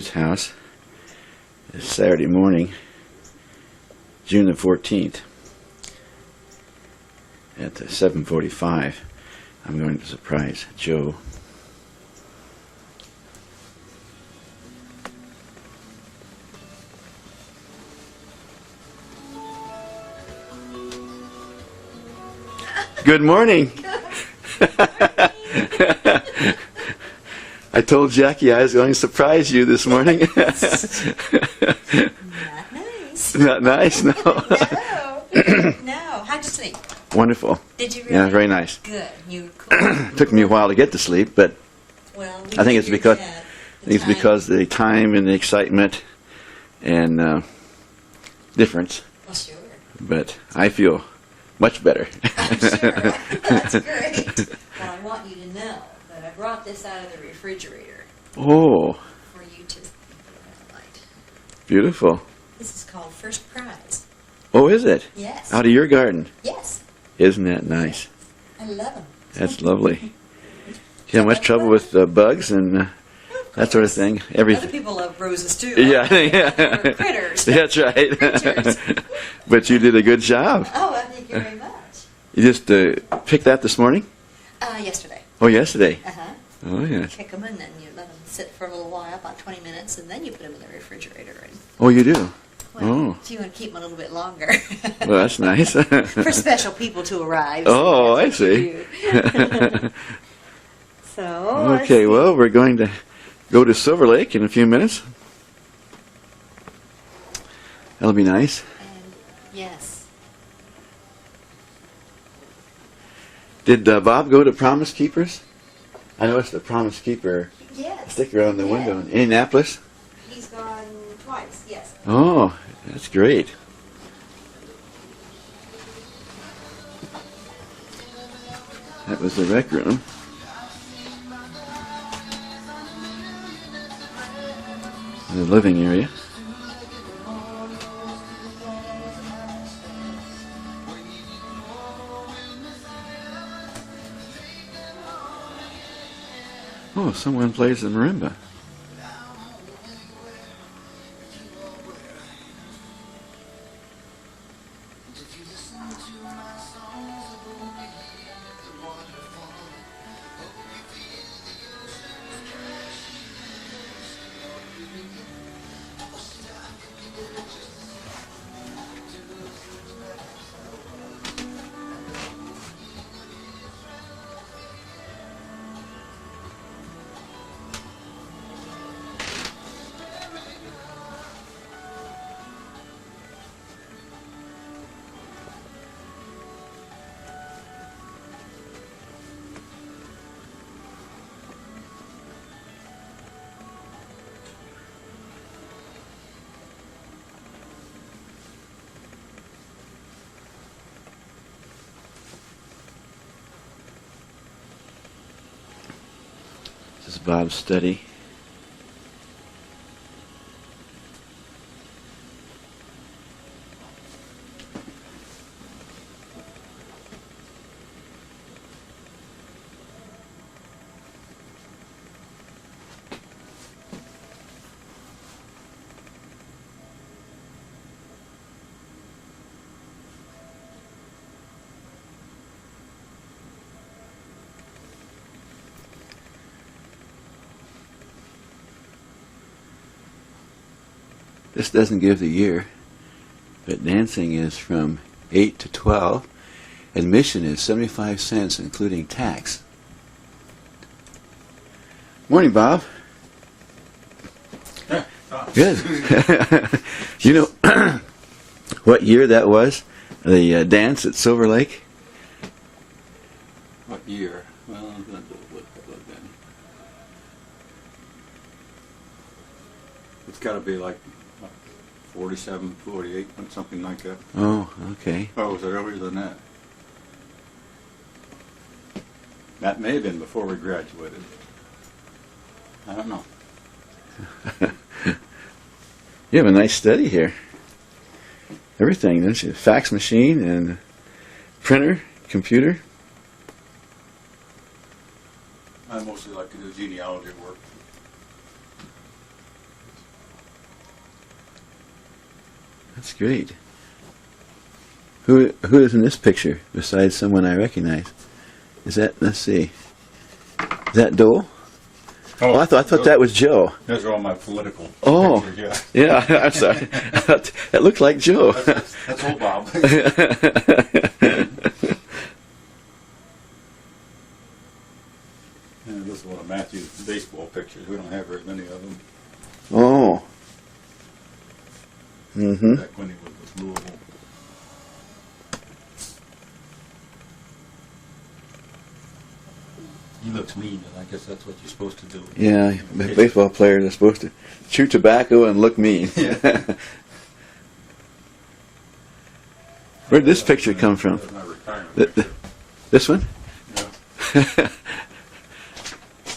House. It's Saturday morning, June the 14th at 7:45. I'm going to surprise Joe. Good morning. I told Jackie I was going to surprise you this morning. Not nice. Not nice, no. No. How'd you sleep? Wonderful. Did you really? Yeah, very nice. Good. You were cool. Took me a while to get to sleep, but Well, I think it's because the time and the excitement and difference. Well, sure. But I feel much better. I'm sure. That's great. Well, I want you to know that I brought this out of the refrigerator Oh, for you to light. beautiful. This is called First Prize. Oh, is it? Yes. Out of your garden. Yes. Isn't that nice? I love them. That's lovely. You have much trouble with bugs and that sort of thing? Other people love roses too. Yeah. Or critters. That's right. Creatures. But you did a good job. Oh, thank you very much. You just picked that this morning? Yesterday. Oh, yesterday. Uh-huh. Oh, yeah. Kick them and then you let them sit for a little while, about 20 minutes, and then you put them in the refrigerator. And, Oh, you do? well, Oh. if you want to keep them a little bit longer. Well, that's nice. For special people to arrive. Oh, I that's what you see. do. So, let's Okay, see. well, we're going to go to Silverlake in a few minutes. That'll be nice. And, yes. Did Bob go to Promise Keepers? I noticed the Promise Keeper Yes. sticker on the Yeah. window in Indianapolis. He's gone twice, yes. Oh, that's great. That was the rec room. The living area. Oh, someone plays the marimba. This is Bob's study. This doesn't give the year, but dancing is from 8 to 12. Admission is 75 cents, including tax. Morning, Bob. Good. You know what year that was? The dance at Silverlake? What year? Well, I'm going to look then. It's got to be like 47, 48, something like that. Oh, okay. Oh, was it earlier than that? That may have been before we graduated. I don't know. You have a nice study here. Everything, don't you? Fax machine and printer, computer. I mostly like to do genealogy work. That's great. Who is in this picture besides someone I recognize? Is that, let's see, is that Dole? Oh, I thought that was Joe. Those are all my political Yeah. pictures, Yeah, I'm sorry. That looked like Joe. That's old Bob. And this is one of Matthew's baseball pictures. We don't have very many of them. Oh. Mm-hmm. Back when he was with Louisville. He looks mean, and I guess that's what you're supposed to do. Yeah, baseball players are supposed to chew tobacco and look mean. Yeah. Where'd this picture come from? That's my retirement picture. This one? Yeah.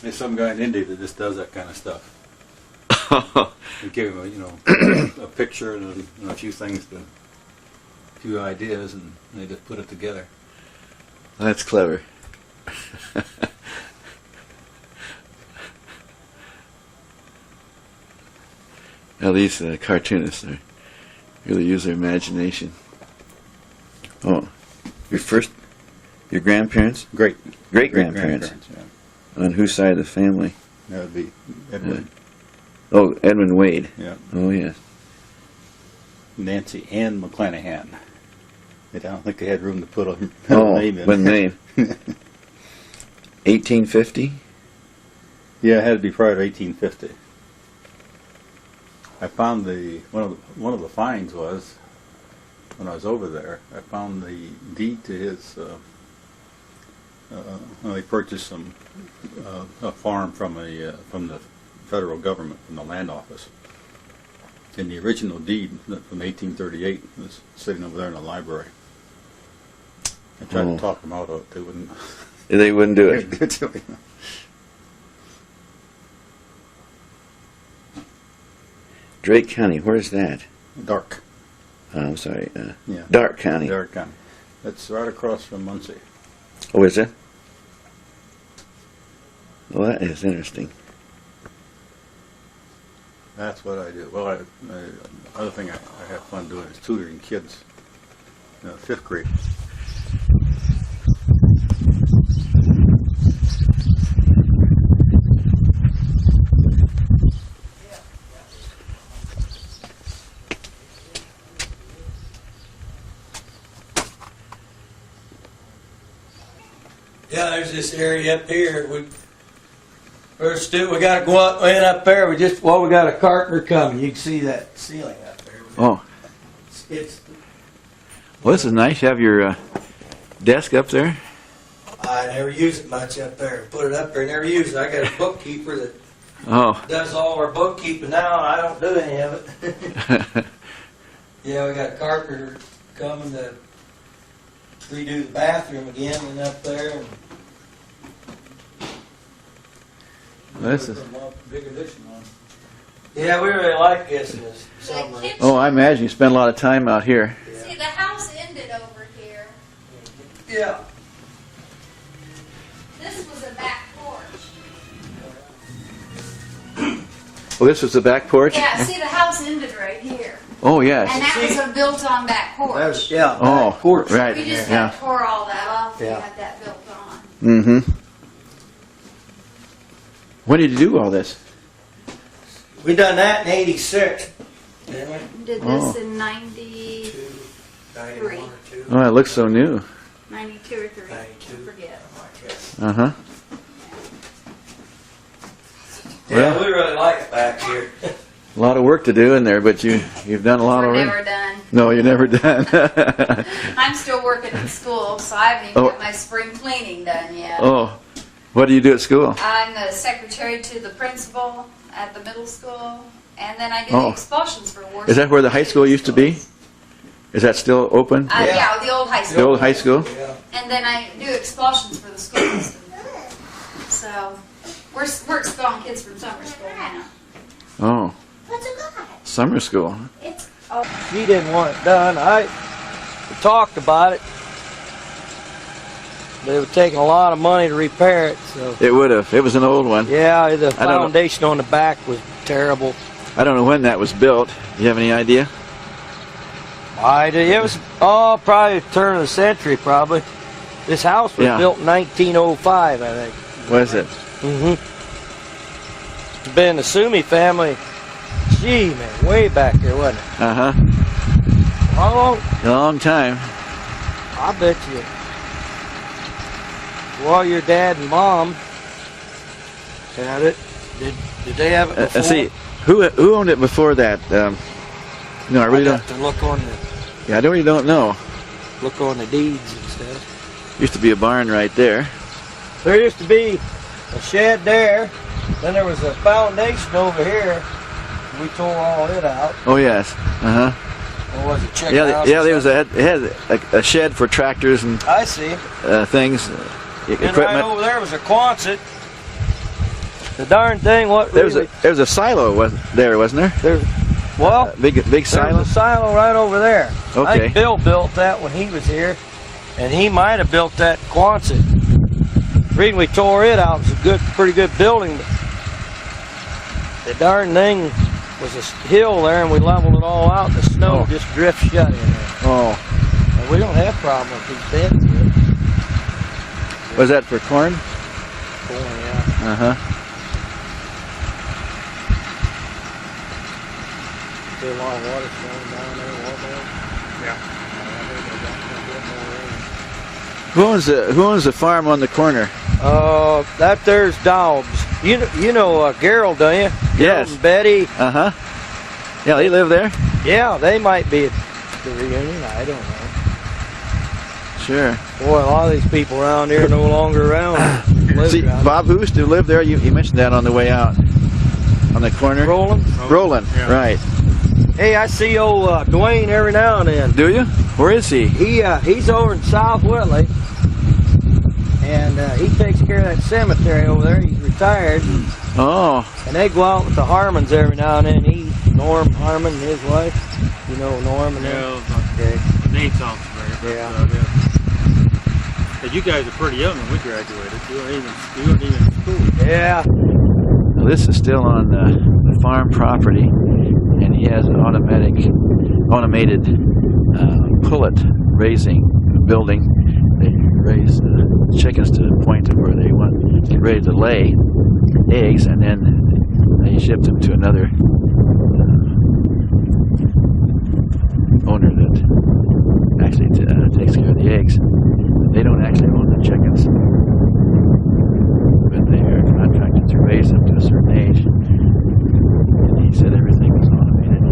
There's some guy in India that just does that kind of stuff. They give him a picture and a few things, a few ideas, and they just put it together. That's clever. Now these cartoonists really use their imagination. Oh, your grandparents? Great-grandparents. Yeah. On whose side of the family? That would be Edward. Oh, Edmund Wade. Yeah. Oh, yes. Nancy Ann McClanahan. I don't think they had room to put a name in. One name. 1850? Yeah, it had to be prior to 1850. I found one of the finds was when I was over there. I found the deed to his. They purchased a farm from the federal government, from the land office. And the original deed from 1838 was sitting over there in the library. I tried to talk them out of it. They wouldn't. They wouldn't do it. Drake County, where's that? Dark. I'm sorry. Yeah. Dark County. Dark County. That's right across from Muncie. Oh, is it? Well, that is interesting. That's what I do. Well, other thing I have fun doing is tutoring kids, 5th grade. Yeah, there's this area up here. We got to go up there. We got a carpenter coming. You can see that ceiling up there. Oh. Well, this is nice. You have your desk up there. I never use it much up there. Put it up there. Never use it. I got a bookkeeper that does all our bookkeeping now. I don't do any of it. Yeah, we got a carpenter coming to redo the bathroom again and up there. And This is. Big addition on. yeah, we really like this in the summer. Oh, I imagine you spend a lot of time out here. Yeah. See, the house ended over here. Yeah. This was a back porch. Well, this was the back porch? Yeah, see, the house ended right here. Oh, yes. And that was a built-on back porch. That was, yeah. Oh, porch. right. We just Yeah. tore all that off and Yeah. had that built on. Mm-hmm. When did you do all this? We done that in '86. Didn't we? Did Oh. this in 93, 91 or 2. Oh, it looks so new. 92 or 3. 92. I forget. Uh-huh. Yeah, Well- we really like it back here. A lot of work to do in there, but you've done a lot We're already. never done. No, you're never done. I'm still working at school, so I haven't even Oh. got my spring cleaning done yet. Oh, what do you do at school? I'm the secretary to the principal at the middle school, and then I do Oh. the expulsions for work. Is that where the high school used to be? Is that still open? Yeah, the old high The school. old high school? Yeah. And then I do expulsions for the school system. So we're expelling kids from summer school now. Oh, summer school. She didn't want it done. We talked about it. They were taking a lot of money to repair it. So It would have. It was an old one. yeah, the I don't know. foundation on the back was terrible. I don't know when that was built. You have any idea? It was probably the turn of the century, probably. This house was Yeah. built in 1905, I think. Was it? Mm-hmm. Been the Sumi family. Gee, man, way back there, wasn't it? Uh-huh. How long? A long time. I bet you. Well, your dad and mom had it. Did they have it before? See, who owned it before that? No, I really I'd don't. have to look on Yeah, I really don't know. the deeds and stuff. Used to be a barn right there. There used to be a shed there. Then there was a foundation over here. We tore all it out. Oh yes. Uh huh. Or was it chicken Yeah, house? yeah. There was it had a shed for tractors and I see. things, And right equipment. over there was a Quonset. The darn thing, what There was really... a silo, wasn't there? Well, Big there silo. was a silo right over there. I Okay. think Bill built that when he was here, and he might have built that Quonset. The reason we tore it out, it was a pretty good building, but the darn thing was a hill there, and we leveled it all out. The snow just drifts shut in there. Oh, And we don't have problem with these beds here. was that for corn? Corn, yeah. Uh huh. Still a lot of water flowing down there, Who owns the farm on the corner? that there's Dobbs. You know Gerald, don't you? Yes. Gerald and Betty. Uh huh. Yeah, they live there. Yeah, they might be at the reunion. I don't know. Sure. Boy, a lot of these people around here are no longer around. Live See, around Bob, who used to live there? You mentioned that on the way out. On the corner. Roland. Roland. Yeah. Right. Hey, I see old Dwayne every now and then. Do you? Where is he? He's over in South Whitley, and he takes care of that cemetery over there. He's retired, Oh. and they go out with the Harmons every now and then. Norm Harmon and his wife. You know Norm and them? Okay. Name sounds familiar. Yeah. But you guys are pretty young when we graduated. You weren't even in school. Yeah. Now, this is still on the farm property, and he has an automated pullet raising building. They raise the chickens to the point of where they get ready to lay eggs, and then they ship them to another owner that actually takes care of the eggs. They don't actually own the chickens, but they are contracted to raise them to a certain age. And he said everything was automated.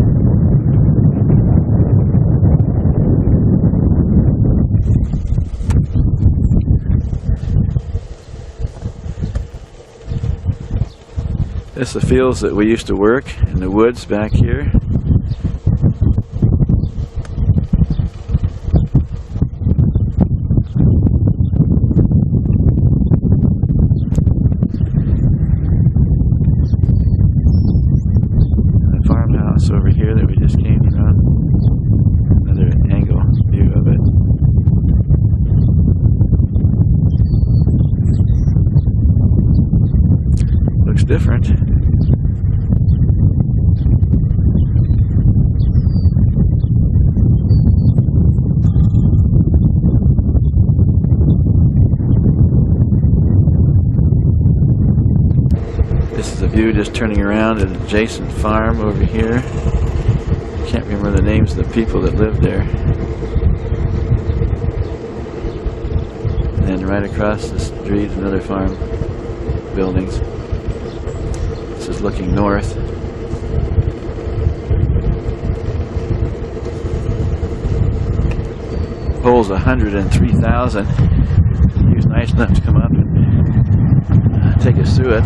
This is the fields that we used to work in the woods back here. Over here that we just came from. Another angle view of it. Looks different. This is a view just turning around an adjacent farm over here. Can't remember the names of the people that live there. And then right across the street, another farm buildings. This is looking north. Poles 103,000. He was nice enough to come up and take us through it.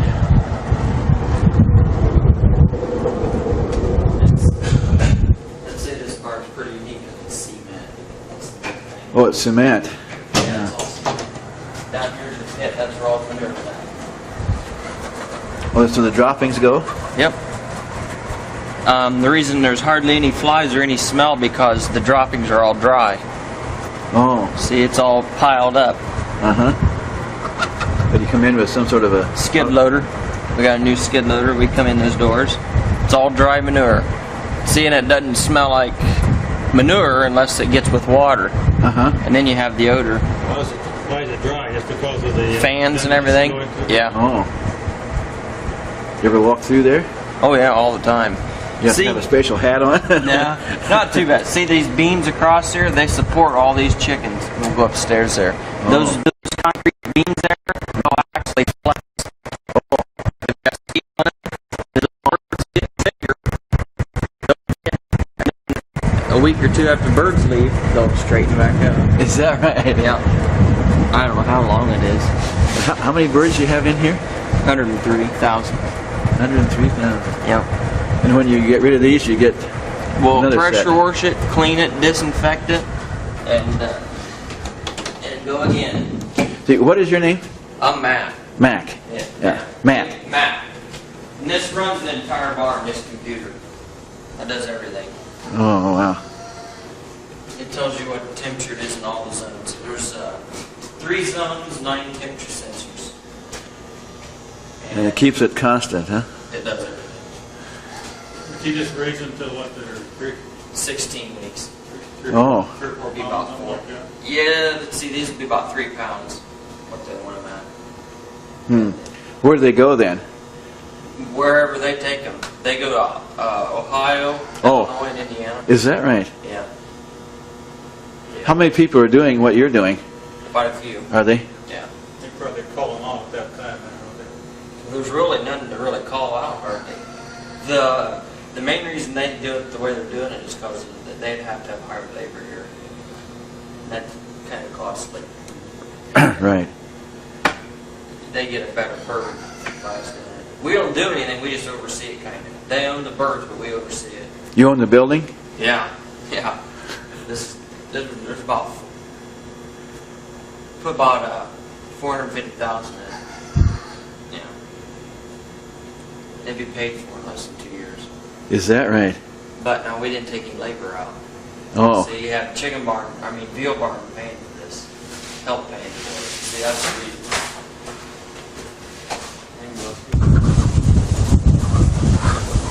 Oh, it's cement. Yeah. Down here's the pit. That's where all the manure is. Oh, so the droppings go? Yep. The reason there's hardly any flies or any smell because the droppings are all dry. Oh. See, it's all piled up. Uh-huh. But you come in with some sort of a... Skid loader. We got a new skid loader. We come in those doors. It's all dry manure. See, and it doesn't smell like manure unless it gets with water, and then you have the odor. Why is it dry? Just because of the Fans and everything. Yeah. Oh. You ever walk through there? Oh yeah, all the time. You have to have a special hat on? No, not too bad. See these beams across here? They support all these chickens. We'll go upstairs there. Those concrete beams there will actually flex. A week or two after birds leave, they'll straighten back up. Is that right? Yeah. I don't know how long it is. How many birds do you have in here? 103,000. 103,000. Yep. And when you get rid of these, you get We'll another pressure set. wash it, clean it, disinfect it, and go again. See, what is your name? I'm Matt. Mac. Yeah. Matt. Matt. And this runs the entire barn, this computer. That does everything. Oh, wow. It tells you what temperature it is in all the zones. There's 3 zones, 9 temperature sensors. And it keeps it constant, huh? It does everything. You just raise them to what they're 16 weeks. Oh. Will be about 4. Yeah, let's see, these will be about 3 pounds. What they want them at. Where do they go then? Wherever they take them. They go to Ohio, Illinois, and Indiana. Is that right? Yeah. How many people are doing what you're doing? Quite a few. Are they? Yeah. They're probably calling on at that time. There's really nothing to really call out hardly. The main reason they do it the way they're doing it is because they'd have to have hired labor here. And that's kind of costly. Right. They get a better bird price than that. We don't do anything, we just oversee it kind of. They own the birds, but we oversee it. You own the building? Yeah, yeah. There's about, put about 450,000 in it. Yeah. They'd be paid for in less than 2 years. Is that right? But no, we didn't take any labor out. Oh. So you have veal barn paying for this, help paying for it. See, that's the reason.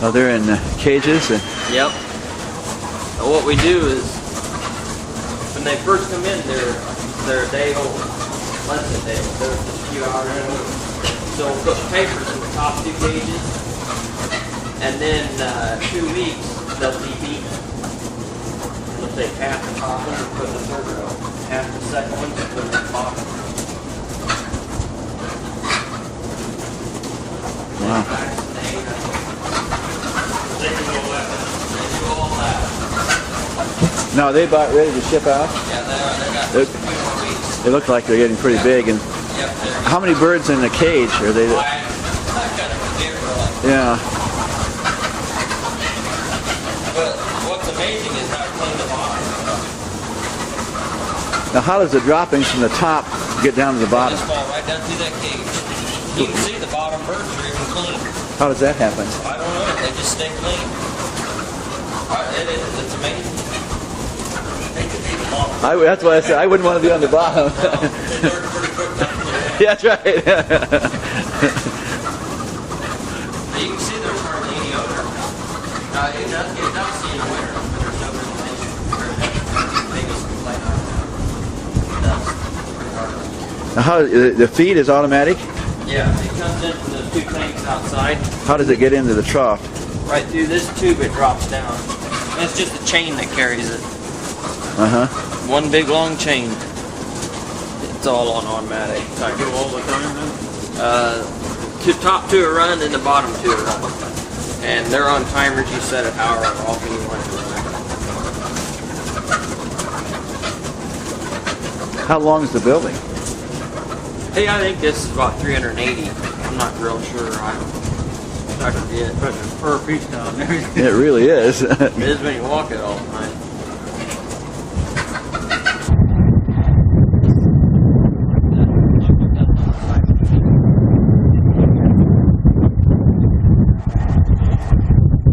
Oh, they're in cages? And Yep. And what we do is, when they first come in, they're a day old. Less than a day old. They're just a few hours old. So we'll put papers in the top 2 cages, and then 2 weeks they'll be beaten. We'll take half the top one and put in the third row, half the second one and put in the bottom. wow. They can go left. They do all that. Now, are they about ready to ship out? Yeah, they got They- a few more weeks. They look like they're getting pretty big. And Yep, they're how many birds in the cage are they? I kind of forget really. Yeah. But what's amazing is how clean the bottom is. Now, how does the droppings from the top get down to the They bottom? just fall right down through that cage. You can see the bottom birds are even clean. How does that happen? I don't know, they just stay clean. It's amazing. That's why I said I wouldn't want to be on the bottom. They learn pretty quick not to. Yeah, that's right. You can see there's hardly any odor. It does see in the winter, but there's no ventilation. Biggest complaint I have. Now, how the feed is automatic? Yeah, it comes in from those 2 tanks outside. How does it get into the trough? Right through this tube it drops down. And it's just a chain that carries it. One big long chain. It's all on automatic. They go all the time then? Top 2 are running and the bottom 2 are running. And they're on timers, you set it however often you want it to run. How long is the building? Hey, I think this is about 380. I'm not real sure. I forget. But it's per piece down there. It really is. It is when you walk it all the time.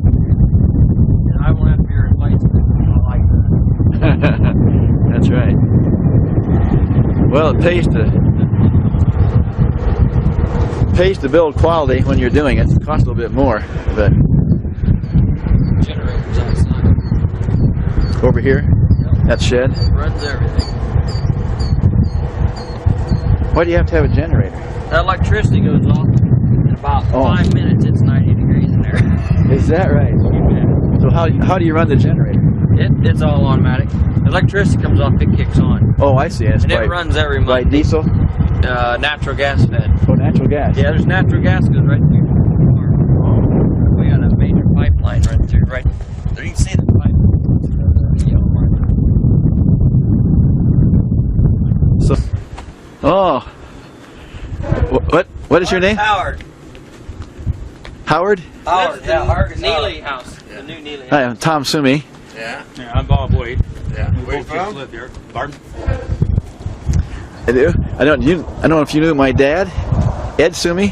And I won't have to be replaced. I like that. That's right. Well, it pays to build quality when you're doing it. It costs a little bit more, but Generators outside. Over here? That shed? Runs everything. Why do you have to have a generator? That electricity goes off in about 5 minutes. It's 90 degrees in there. Is that right? So how do you run the generator? It's all automatic. Electricity comes off, it kicks on. Oh, I see. It's And it runs every by month. diesel? Natural gas fed. Oh, natural gas. Yeah, there's natural gas goes right through. We got a major pipeline right through. Right there, you can see the pipe. So, what is your name? Howard. Howard? Howard. Yeah, Howard. Neely house. The new Neely house. Hi, I'm Tom Sumi. Yeah, I'm Bob Wade. Yeah. We both used to live here. Pardon? I do. I don't know if you knew my dad, Ed Sumi.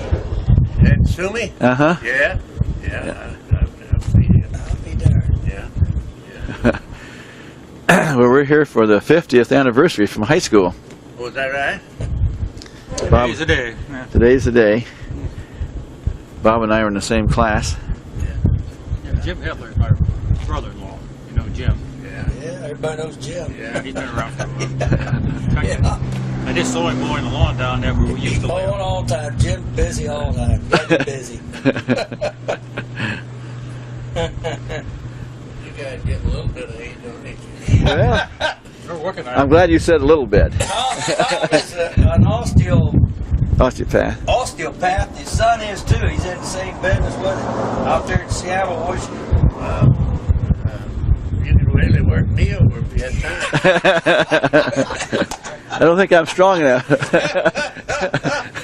Ed Sumi? Uh-huh. Yeah. Yeah. I've seen him. I'll be darned. Yeah. Well, we're here for the 50th anniversary from high school. Was that right? Bob, Today's the day. Yeah. today's the day. Bob and I were in the same class. Yeah, Jim Hitler's my brother-in-law. You know Jim. Yeah. Yeah, everybody knows Jim. Yeah, he's been around for a while. I just saw him mowing the lawn down there where we used to Mowing live. all the time. Jim busy all the time. Very busy. You guys get a little bit of age, don't you? Well, We're working on I'm glad you said a little bit. Tom is an Osteopath. osteopath. His son is too. He's in the same business with him. Out there in Seattle, Washington. Well, you could really work me over if you had time. I don't think I'm strong enough.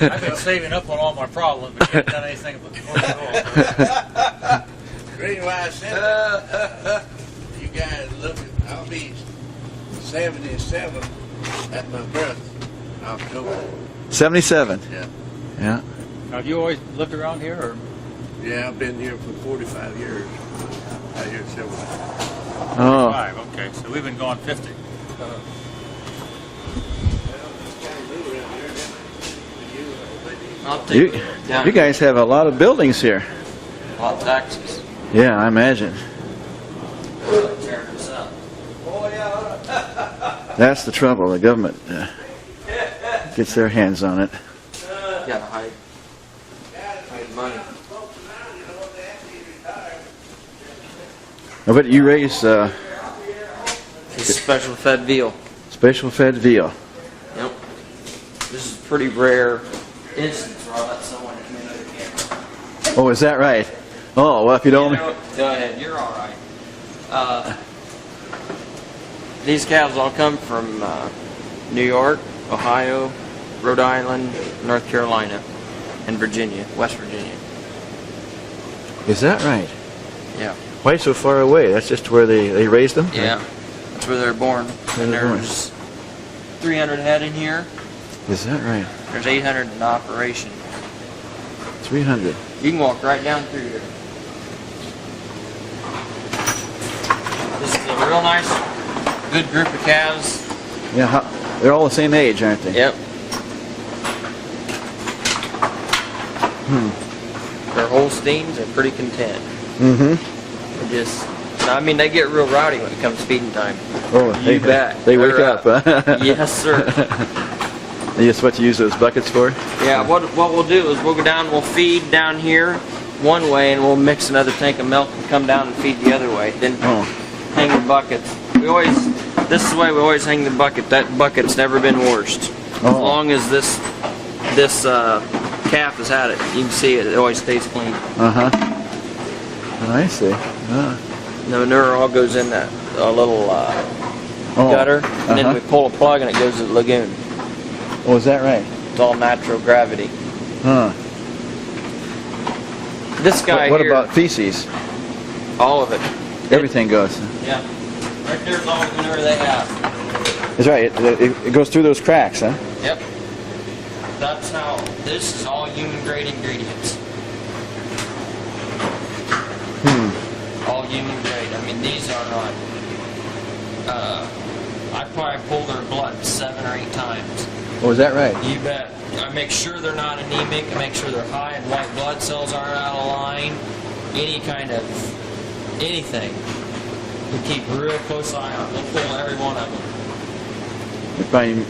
I've been saving up on all my problems, but haven't done anything about the all. The reason why I said that, you guys look at, I'll be 77 at my birth, October. 77. Yeah. Yeah. Now, have you always lived around here, or? Yeah, I've been here for 45 years. Out here at Silverlake. Oh. 5, okay, so we've been gone 50. I'll take You, it down. you guys have a lot of buildings here. A lot of taxes. Yeah, I imagine. Tearing this up. That's the trouble. The government gets their hands on it. Gotta hide money. I bet you raise This is special fed veal. special fed veal. Yep. This is a pretty rare instance where I let someone come in with a camera. Oh, is that right? Oh, well, if you don't... Go ahead, you're all right. These calves all come from New York, Ohio, Rhode Island, North Carolina, and Virginia, West Virginia. Is that right? Yeah. Why so far away? That's just where they raised them? Yeah. That's where they're born. And they're born. there's 300 head in here. Is that right? There's 800 in operation. 300. You can walk right down through here. This is a real nice, good group of calves. Yeah, they're all the same age, aren't they? Yep. They're Holsteins. They're pretty content. Mm-hmm. I mean, they get real rowdy when it comes feeding time. Oh, You bet. They wake They're up, huh? Yes, sir. That's what you use those buckets for? Yeah, what we'll do is we'll go down, we'll feed down here one way, and we'll mix another tank of milk and come down and feed the other way. Then hang the buckets. This is the way we always hang the bucket. That bucket's never been washed. As long as this calf has had it, you can see it always stays clean. Uh-huh. I see. The manure all goes in that little gutter, and then we pull a plug and it goes to the lagoon. Oh, is that right? It's all natural gravity. Huh. This guy What here, about feces? all of it. Everything goes. Yeah. Right there's all the manure they have. That's right. It goes through those cracks, huh? Yep. That's how, this is all human grade ingredients. All human grade. I mean, these are not, I probably pull their blood 7 or 8 times. Oh, is that right? You bet. I make sure they're not anemic. I make sure they're high and white blood cells aren't out of line. Any kind of anything. We keep a real close eye on them. We'll pull every one of them.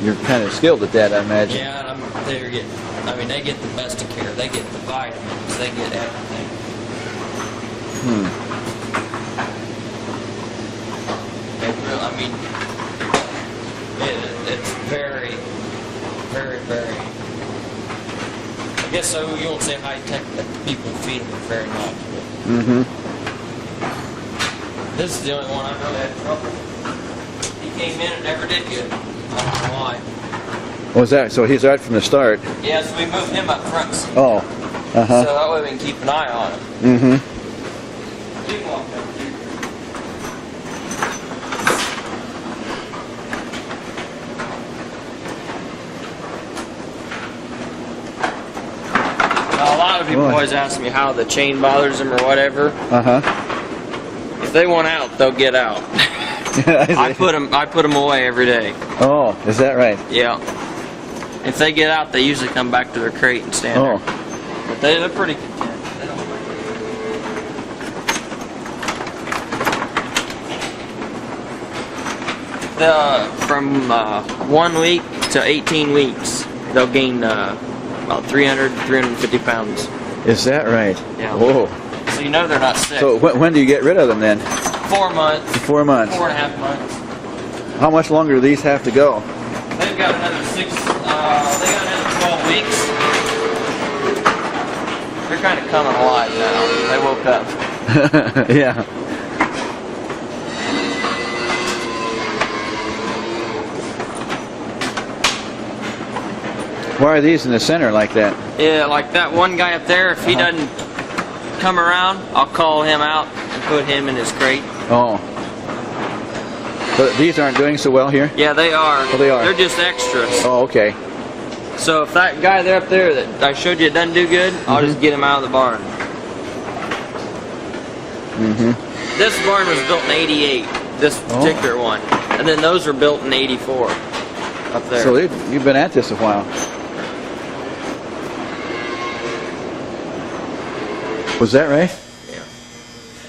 You're kind of skilled at that, I imagine. Yeah, they get the best of care. They get the vitamins. They get everything. It's very, very, very. I guess so. You won't say high tech, but the people who feed them are very knowledgeable. This is the only one I really had trouble. He came in and never did good. I don't know why. What was that? So he's right from the start. Yeah, so we moved him up front. Oh. So that way we can keep an eye on him. You can walk up here. Now, a lot of people always ask me how the chain bothers them or whatever. If they want out, they'll get out. I put them away every day. Oh, is that right? Yeah. If they get out, they usually come back to their crate and stand there. But they're pretty content. They don't mind. From 1 week to 18 weeks, they'll gain about 300 to 350 pounds. Is that right? Yeah. Whoa. So you know they're not sick. So when do you get rid of them then? 4 months. 4 months. 4.5 months. How much longer do these have to go? They've got another 12 weeks. They're kind of coming alive now. They woke up. Yeah. Why are these in the center like that? Yeah, like that one guy up there, if he doesn't come around, I'll call him out and put him in his crate. Oh. But these aren't doing so well here? Yeah, they are. Oh, they are. They're just extras. Oh, okay. So if that guy there up there that I showed you doesn't do good, I'll just get him out of the barn. This barn was built in '88, this particular one. And then those were built in '84 up there. So you've been at this a while. Was that right? Yeah.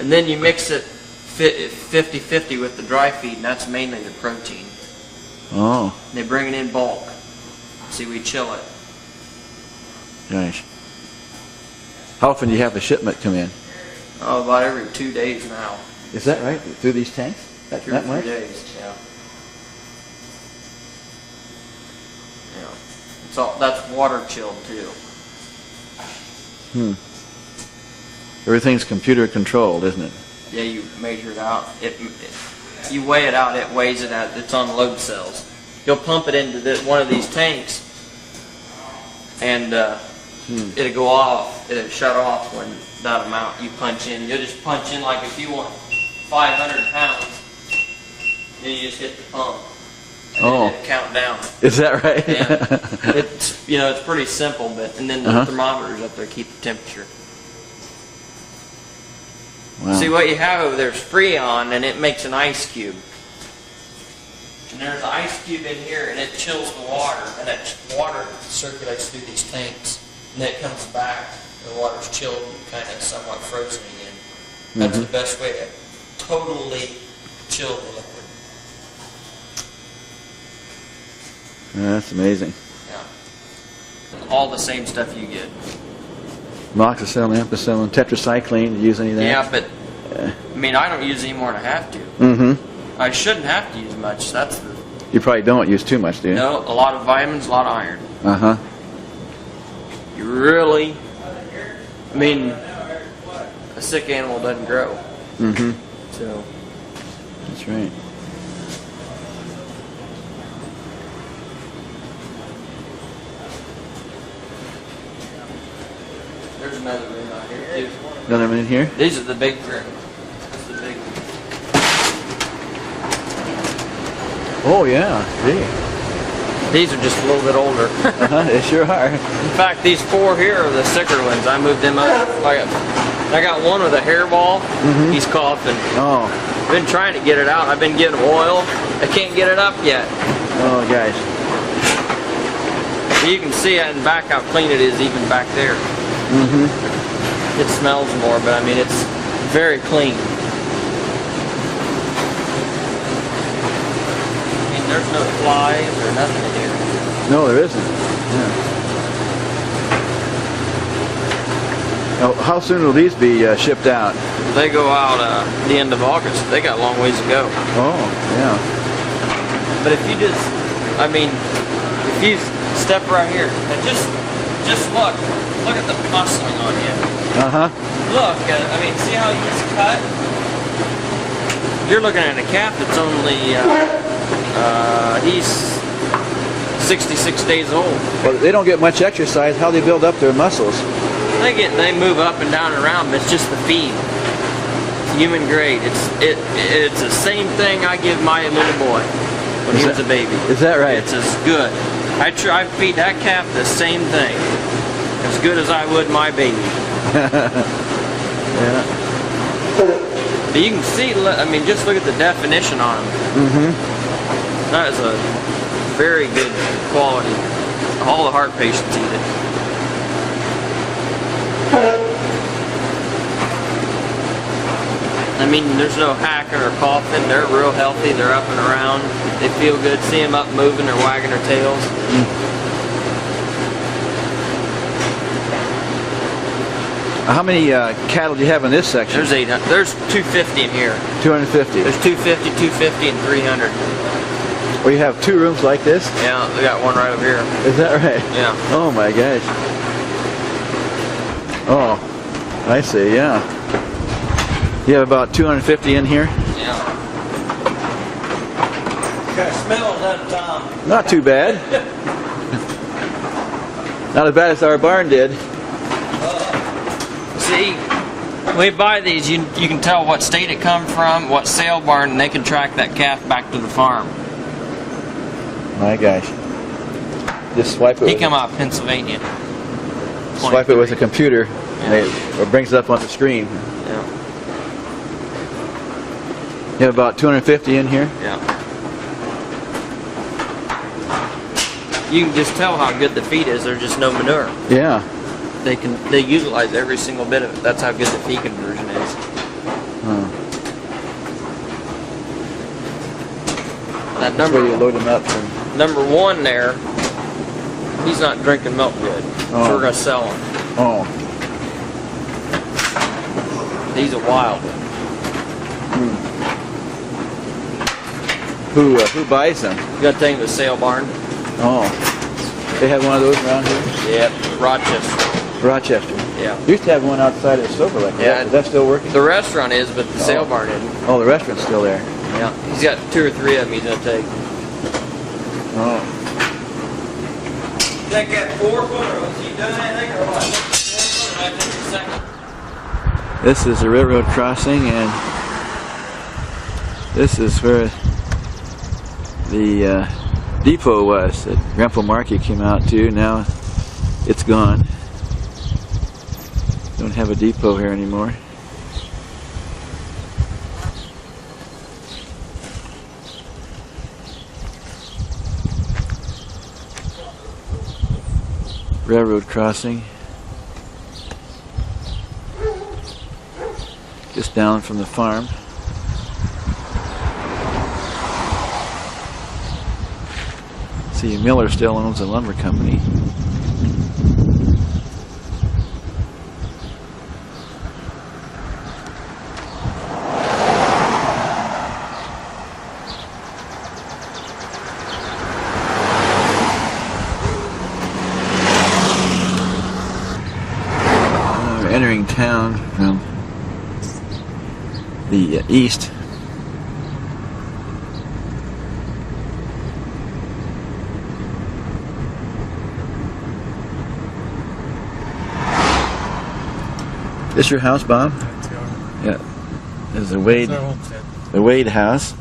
And then you mix it 50-50 with the dry feed, and that's mainly the protein. Oh. They bring it in bulk. See, we chill it. Gosh. How often do you have a shipment come in? Oh, about every 2 days now. Is that right? Through these tanks? That 2 or 3 much? days, yeah. Yeah. That's water chilled too. Everything's computer controlled, isn't it? Yeah, you measure it out. You weigh it out. It weighs it out. It's on load cells. You'll pump it into one of these tanks, and it'll go off. It'll shut off when that amount you punch in. You'll just punch in like if you want 500 pounds, then you just hit the pump. And then it'll count down. Is that right? Yeah. It's it's pretty simple, and then the thermometers up there keep the temperature. Wow. See, what you have over there is Freon, and it makes an ice cube. And there's an ice cube in here, and it chills the water, and that water circulates through these tanks, and then it comes back, and the water's chilled and kind of somewhat frozen again. That's the best way to totally chill the liquid. That's amazing. Yeah. All the same stuff you get. Amoxicillin, ampicillin, tetracycline, do you use any of that? Yeah, but I mean, I don't use any more than I have to. I shouldn't have to use much. That's the. You probably don't use too much, do you? No, a lot of vitamins, a lot of iron. You really, I mean, a sick animal doesn't grow. So. That's right. There's another room out here too. Another one in here? These are the big room. This is the big one. Oh yeah, gee. These are just a little bit older. They sure are. In fact, these 4 here are the sicker ones. I moved them up. I got one with a hairball. He's coughing. Oh. I've been trying to get it out. I've been giving him oil. I can't get it up yet. Oh gosh. You can see it in back how clean it is even back there. It smells more, but I mean it's very clean. nothing in here. No, there isn't. Yeah. Now, how soon will these be shipped out? They go out the end of August. They got a long ways to go. Oh, yeah. But if you just, I mean, if you step right here and just look at the muscling on him. Uh-huh. Look, I mean, see how he's cut? You're looking at a calf that's only, he's 66 days old. Well, they don't get much exercise. How they build up their muscles? They move up and down and around, but it's just the feed. It's human grade. It's the same thing I give my little boy when he was a baby. Is that right? It's as good. I try to feed that calf the same thing, as good as I would my baby. Yeah. But you can see, I mean, just look at the definition on them. Mm-hmm. That is a very good quality. All the heart patients eat it. I mean, there's no hacking or coughing. They're real healthy. They're up and around. They feel good. See them up moving. They're wagging their tails. How many cattle do you have in this section? There's 800. There's 250 in here. 250. There's 250, 250, and 300. Well, you have 2 rooms like this? Yeah, we got one right over here. Is that right? Yeah. Oh my gosh. Oh, I see, yeah. You have about 250 in here? Yeah. Got smells out of Tom. Not too bad. Not as bad as our barn did. See, when we buy these, you can tell what state it come from, what sale barn, and they can track that calf back to the farm. My gosh. Just swipe it. He come out of Pennsylvania. Swipe it with a computer, and it brings it up on the screen. Yeah. You have about 250 in here? Yeah. You can just tell how good the feed is. There's just no manure. Yeah. They utilize every single bit of it. That's how good the feed conversion is. Oh. That That's where you load them up from. number 1 there, he's not drinking milk good. Oh. So we're gonna sell him. Oh. He's a wild one. Who buys them? You gotta take him to the sale barn. Oh. They have one of those around here? Yeah, Rochester. Rochester. Yeah. Used to have one outside of Silverlake. Yeah. Is that still working? The restaurant is, but the sale barn isn't. Oh, the restaurant's still there. Yeah. He's got 2 or 3 of them he's gonna take. Oh. Take that 4-footer. Was he doing anything or what? 4-footer, I take a second. This is the railroad crossing, and this is where the depot was that Grandpa Markey came out to. Now it's gone. Don't have a depot here anymore. Railroad crossing. Just down from the farm. See, Miller still owns a lumber company. We're entering town from the east. This your house, Bob? Yeah. This is the Wade house.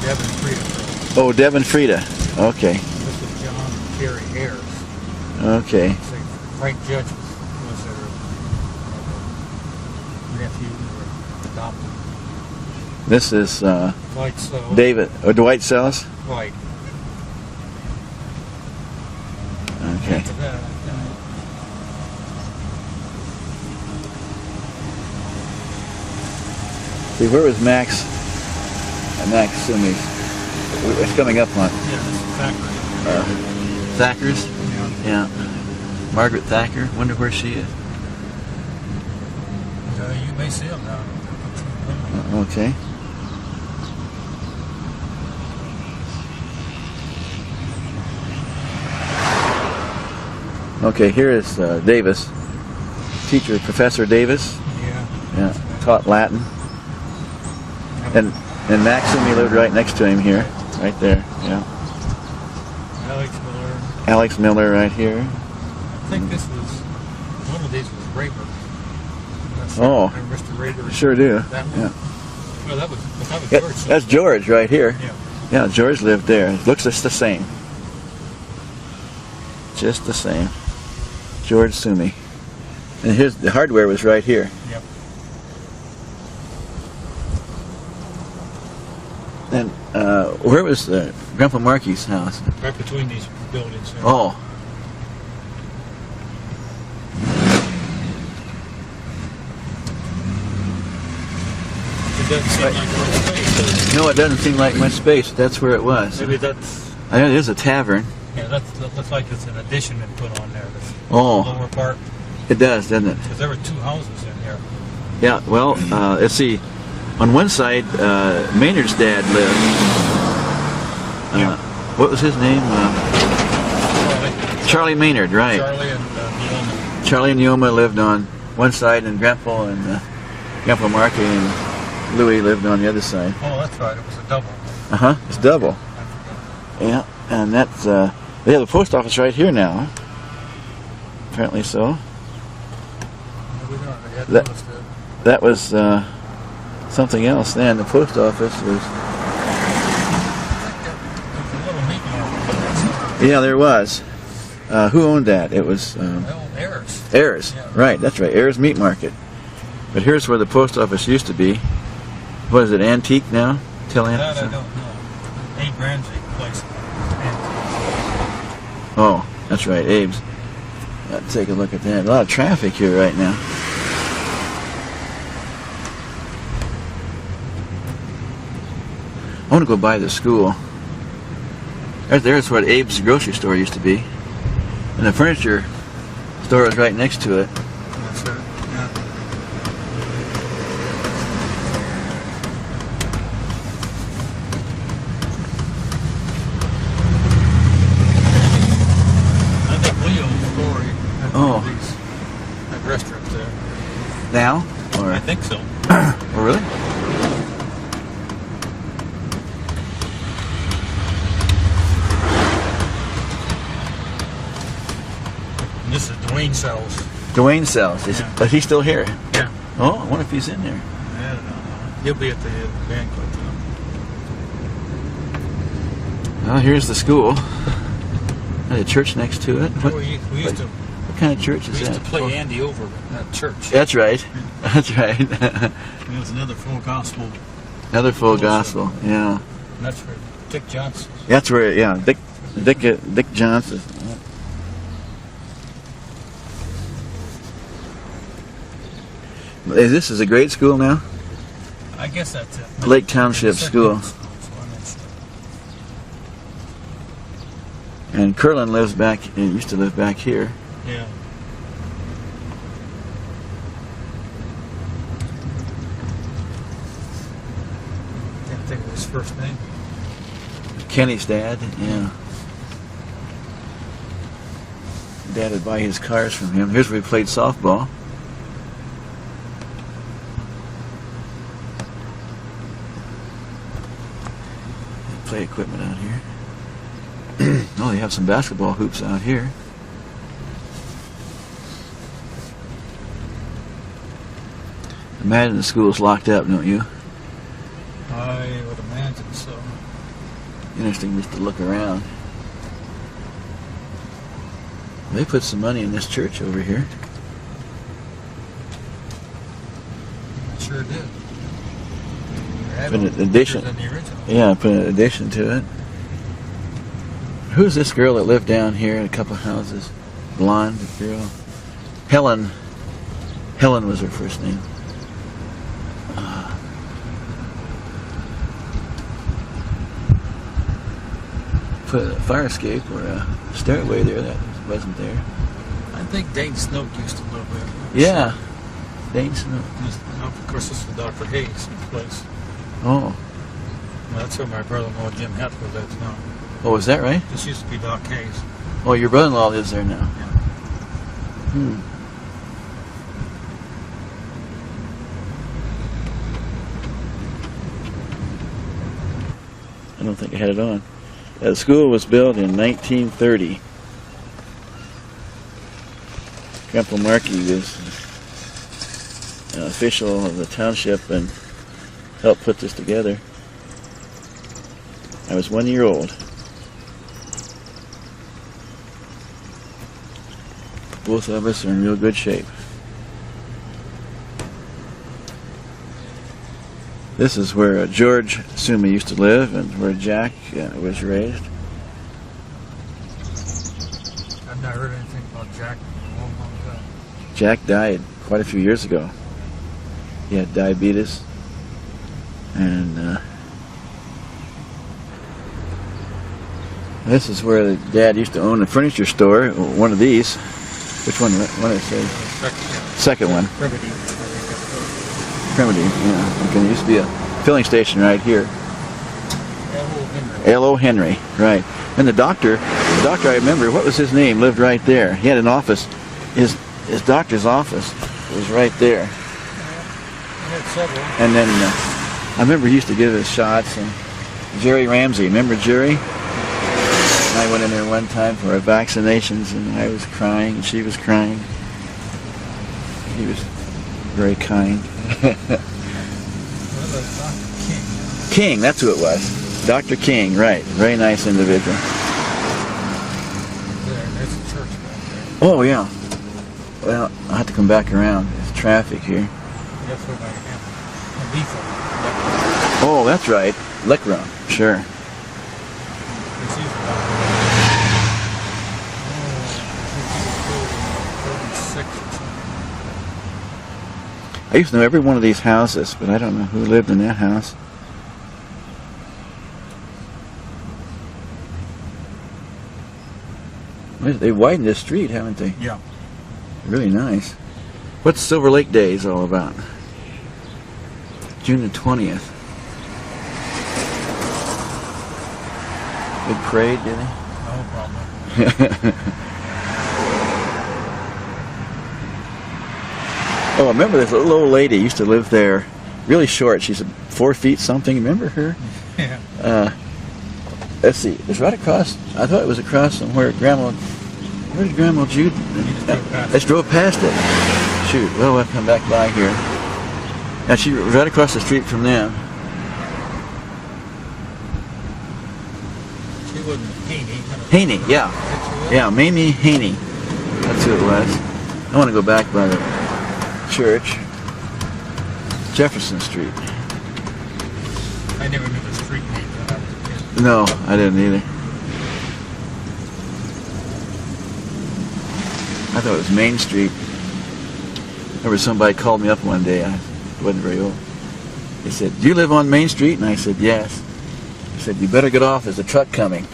Devin Frida. Oh, Devin Frida. Okay. This is John Terry Harris. Okay. Frank Judge was their nephew or adopted. This is Dwight Sells. David or Dwight Sells. Dwight. Okay. After that, See, where was Max? Max Sumi's. It's coming up on Yeah, this is Thackeray. Thacker's. Yeah. Yeah. Margaret Thacker. Wonder where she is. You may see them now. Okay. Okay, here is Davis. Teacher, Professor Davis. Yeah. Yeah, taught Latin. And Max Sumi lived right next to him here. Right there, yeah. Alex Miller. Alex Miller right here. I think this was, one of these was Raper. Oh. Mr. Raper. Sure do. That one? Yeah. Well, that was Yeah, George. that's George right here. Yeah. Yeah, George lived there. It looks just the same. Just the same. George Sumi. And his the hardware was right here. Yep. And where was Grandpa Markey's house? Right between these buildings. There. Oh. It doesn't seem like much space. Does it? No, it doesn't seem like much space. That's where it was. Maybe that's, I know it is a tavern. yeah, that looks like it's an addition that put on there. This Oh. lower part. It does, doesn't it? Because there were two houses in here. Yeah, well, let's see. On one side, Maynard's dad lived. Yeah. What was his name? Charlie Maynard, right. Charlie and Neoma. Charlie and Yoma lived on one side, and Grandpa and Grandpa Markey and Louie lived on the other side. Oh, that's right. It was a double. Uh-huh, it's double. I forgot. Yeah, and that's, they have the post office right here now. Apparently so. We don't. I hadn't That- noticed it. That was something else then. The post office was... There's a little meat market. Yeah, there was. Who owned that? It was Well, Ayers. Ayers. Yeah. Right, that's right. Ayers Meat Market. But here's where the post office used to be. What is it, antique now? Tell That I Ann. don't know. Abe Ramsey place. Oh, that's right, Abe's. Let's take a look at that. A lot of traffic here right now. I want to go by the school. Right there's what Abe's grocery store used to be. And the furniture store is right next to it. That's right. Yeah. I think Leo's story had one of these that restaurant there. Now? Or, I think so. oh, really? And this is Dwayne Sells. Dwayne sells. Yeah. Is he still here? Yeah. Oh, I wonder if he's in there. I don't know. He'll be at the banquet. Well, here's the school. And a church next to it. What, We used to what kind of church is we used that? to play Andy over at church. That's right. That's right. It was another full gospel. Another full gospel. Yeah. And that's for Dick Johnson. That's where. Yeah. Dick Johnson. This is a grade school now. I guess that's it. Lake Township School. And Curlin lives back. He used to live back here. Yeah. Can't think of his first name. Kenny's dad. Yeah. Dad would buy his cars from him. Here's where we played softball. Play equipment out here. Oh, they have some basketball hoops out here. Imagine the school's locked up, don't you? I would imagine so. Interesting just to look around. They put some money in this church over here. Sure did. Put an addition. Than the original. Yeah, put an addition to it. Who's this girl that lived down here in a couple houses? Blonde girl. Helen. Helen was her first name. put a fire escape or a stairway there that wasn't there. I think Dane Snook used to live there. Yeah. Dane Snook. Of course, this is Dr. Hayes' place. Oh. Well, that's where my brother-in-law Jim Hefner lives now. Oh, is that right? This used to be Doc Hayes. Oh, your brother-in-law lives there now. Yeah. Hmm. I don't think I had it on. The school was built in 1930. Grandpa Markey was an official of the township and helped put this together. I was 1 year old. Both of us are in real good shape. This is where George Suma used to live and where Jack was raised. I've not heard anything about Jack in a long, long time. Jack died quite a few years ago. He had diabetes, and this is where Dad used to own a furniture store. One of these. Which one? What did I say? Second one. Primitive, yeah. Okay, there used to be a filling station right here. L.O. Henry, right. And the doctor I remember, what was his name, lived right there. He had an office. His doctor's office was right there. And then I remember he used to give us shots. And Jerry Ramsey, remember Jerry? I went in there one time for our vaccinations, and I was crying, and she was crying. He was very kind. King, that's who it was. Dr. King, right. Very nice individual. There's a church back there. Oh, yeah. Well, I'll have to come back around. There's traffic here. That's where my lethal. Oh, that's right. Lick Room, sure. I used to know every one of these houses, but I don't know who lived in that house. They widened this street, haven't they? Yeah. Really nice. What's Silverlake Days all about? June the 20th. Big parade, did they? No problem. Oh, I remember this little old lady used to live there. Really short. She's 4 feet something. Remember her? Yeah. Let's see. It's right across. I thought it was across from where Grandma. Where did Grandma Jude? Let's drove past it. Shoot. Well, we'll come back by here. And she was right across the street from them. She wasn't Haney. Haney, yeah. Yeah, Mamie Haney. That's who it was. I want to go back by the church. Jefferson Street. I never knew the street name when I was a kid. No, I didn't either. I thought it was Main Street. Remember somebody called me up one day. I wasn't very old. He said, "Do you live on Main Street?" And I said, "Yes." He said, "You better get off. There's a truck coming."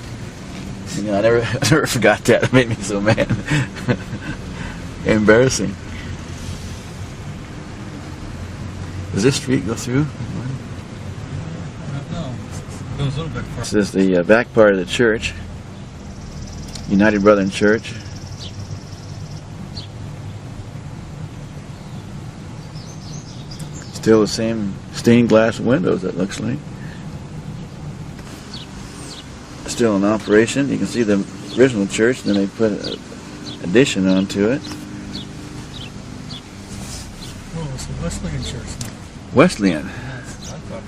And, I never forgot that. It made me so mad. Embarrassing. Does this street go through? I don't know. It goes a little bit far. This is the back part of the church. United Brethren Church. Still the same stained glass windows, it looks like. Still in operation. You can see the original church, then they put an addition onto it. Oh, it's a Wesleyan church now. Wesleyan. Yes, I thought.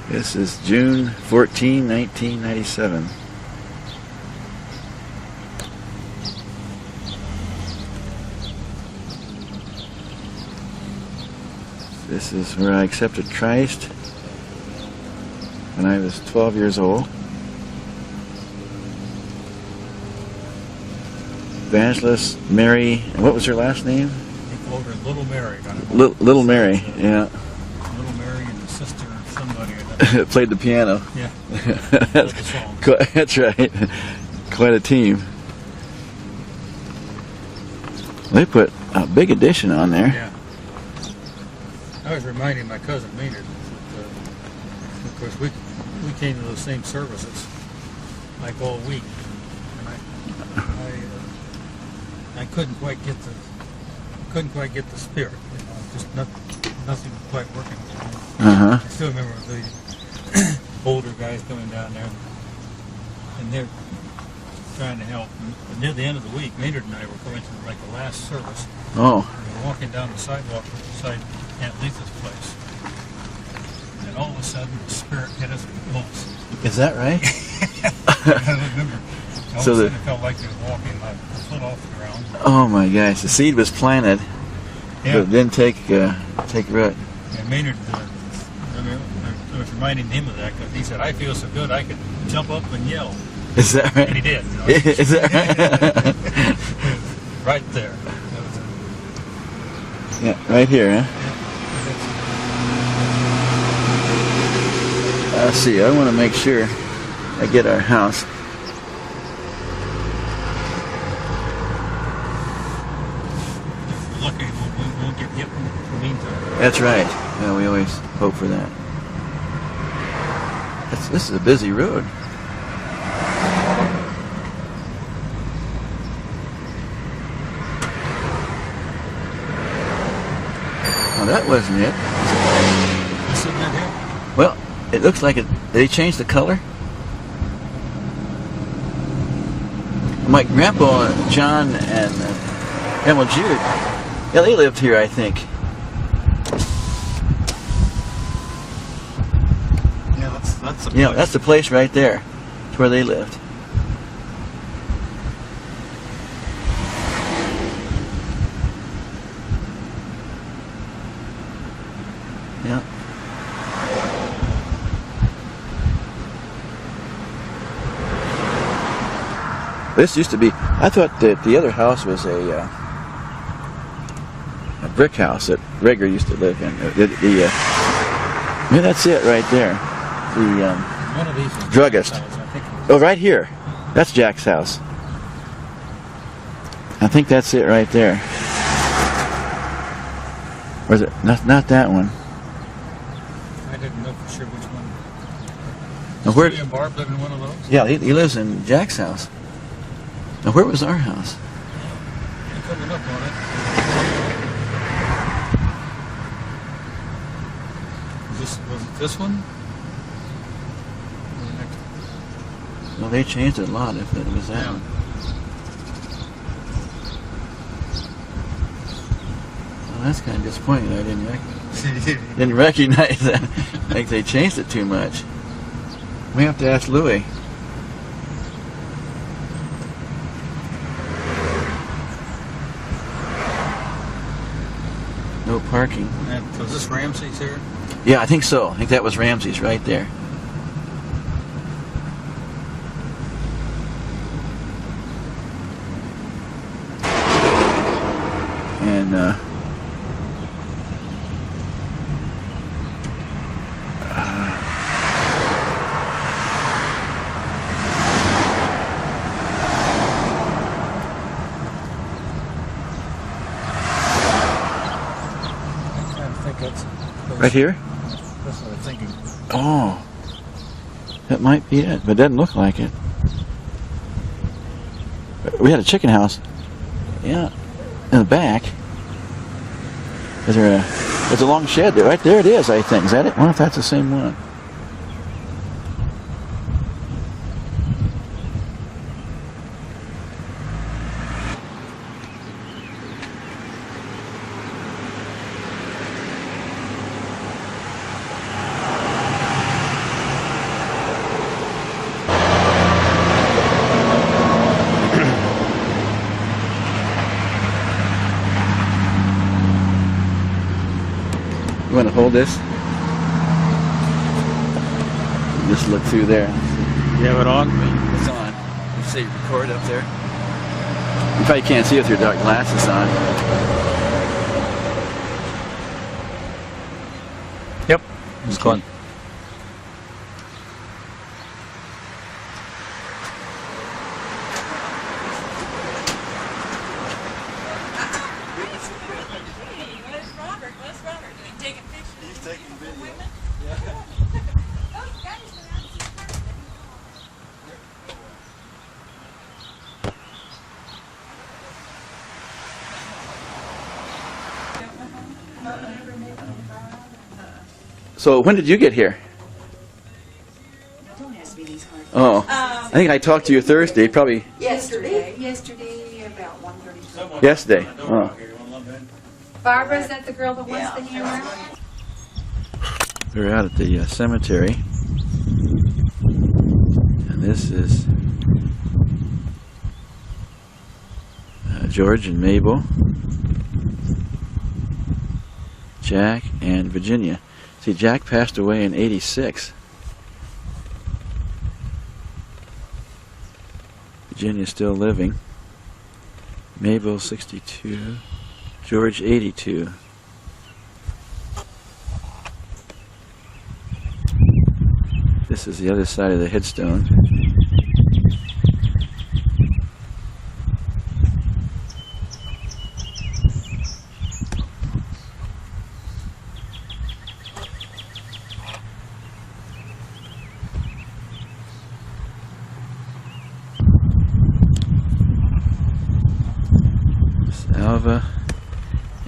This is June 14, 1997. This is where I accepted Christ when I was 12 years old. Evangelist Mary, and what was her last name? They called her Little Mary. Little Mary, yeah. Little Mary and the sister of somebody. Or that. Played the piano. Yeah. that's, the song. that's right. Quite a team. They put a big addition on there. Yeah. I was reminding my cousin Maynard that, of course, we came to those same services like all week, and I couldn't quite get the spirit. You know, just nothing quite working. Uh-huh. I still remember the older guys coming down there, and they're trying to help. And near the end of the week, Maynard and I were coming to like the last service. Oh. We were walking down the sidewalk beside Aunt Letha's place, and all of a sudden the spirit hit us both. Is that right? I remember. All of a sudden it felt like we were walking my foot off the ground. Oh my gosh, the seed was planted, Yeah. but it didn't take root. And Maynard, I was reminding him of that because he said, "I feel so good I could jump up and yell." Is that right? And he did. You know? Is that right? Right there. That was it. Yeah, right here, huh? Let's see, I want to make sure I get our house. If we're lucky, we won't get hit in the meantime. That's right. Yeah, we always hope for that. This is a busy road. Well, that wasn't it. Sitting right here. Well, it looks like it. They changed the color. My grandpa, John, and Grandma Jude, yeah, they lived here, I think. Yeah, that's the Yeah, place. that's the place right there. It's where they lived. Yeah. This used to be. I thought that the other house was a brick house that Rager used to live in. Yeah, that's it right there. The One of these is druggist. Jack's house, I think. Oh, right here. That's Jack's house. I think that's it right there. Or is it not that one? I didn't know for sure which one. Now, where? Julie and Barb live in one of those? Yeah, he lives in Jack's house. Now, where was our house? I'm coming up on it. Was it this one? Or the next one? Well, they changed it a lot if it was that Yeah. one. Well, that's kind of disappointing. I didn't recognize that. I think they changed it too much. We have to ask Louis. No parking. And was this Ramsey's here? Yeah, I think so. I think that was Ramsey's right there. And I think that's right here? That's what I'm thinking. Oh, that might be it, but it doesn't look like it. We had a chicken house. Yeah, in the back. Is there there's a long shed there. Right there it is, I think. Is that it? I wonder if that's the same one. You want hold this. Just look through there. You have it on? It's on. You see record up there. You probably can't see with your dark glasses on. Yep. It's Okay. going. Where's Robert? Where's Robert? Taking pictures. He's taking video. So when did you get here? Don't ask me these hard. Oh, I think I talked to you Thursday, probably Yesterday about 1:30. yesterday. Oh. Barbara, is that the girl that wants the hammer? We're out at the cemetery, and this is George and Mabel, Jack and Virginia. See, Jack passed away in '86. Virginia's still living. Mabel 62, George 82. This is the other side of the headstone. Alva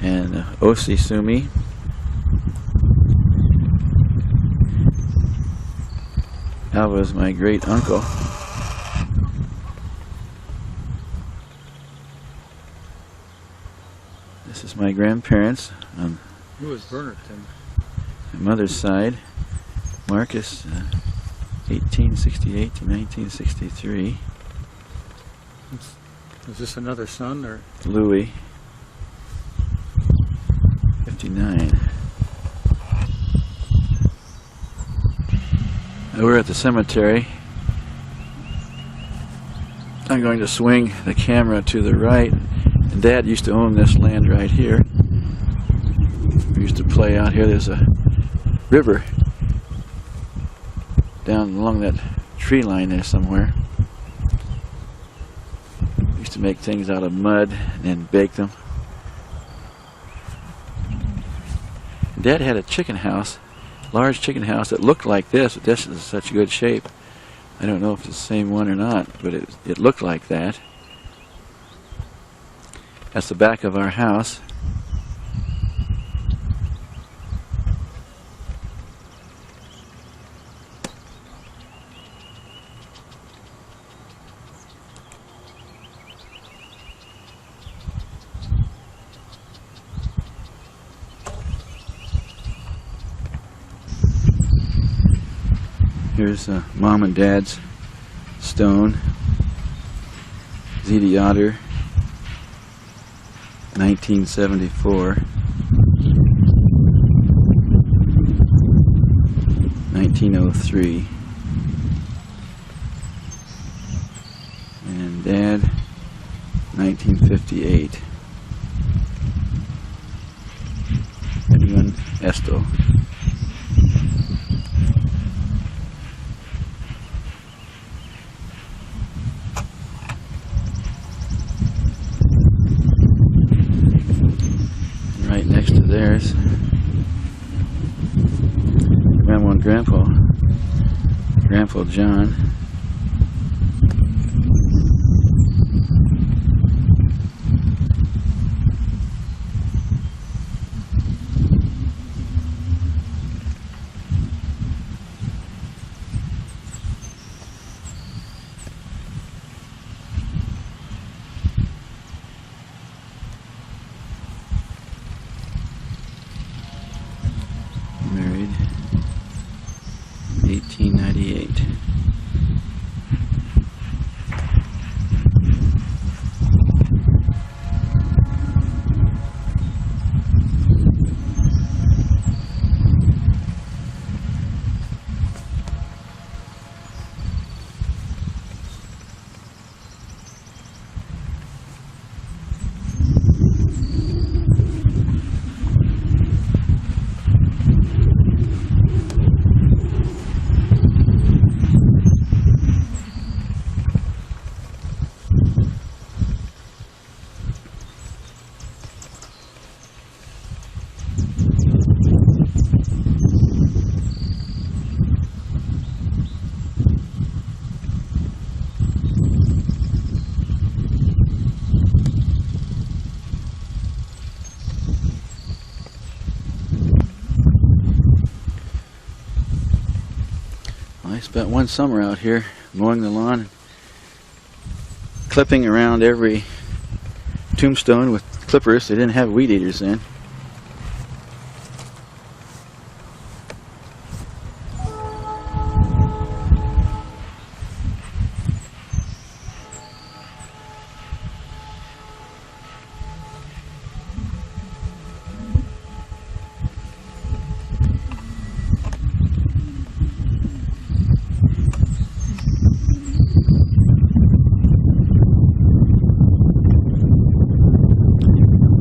and Osi Sumi. Alva is my great uncle. This is my grandparents on Who was Bernerton? my mother's side. Marcus, 1868 to 1963. Is this another son or? Louis, 59. We're at the cemetery. I'm going to swing the camera to the right. And Dad used to own this land right here. We used to play out here. There's a river down along that tree line there somewhere. To make things out of mud and then bake them. Dad had a chicken house, large chicken house that looked like this, but this is such good shape. I don't know if it's the same one or not, but it looked like that. That's the back of our house. Here's Mom and Dad's stone. Zeddy Otter, 1974. 1903. And Dad, 1958. Edwin Estel. Right next to theirs, Grandma and Grandpa John. Married 1898. Spent one summer out here mowing the lawn, clipping around every tombstone with clippers. They didn't have weed eaters then.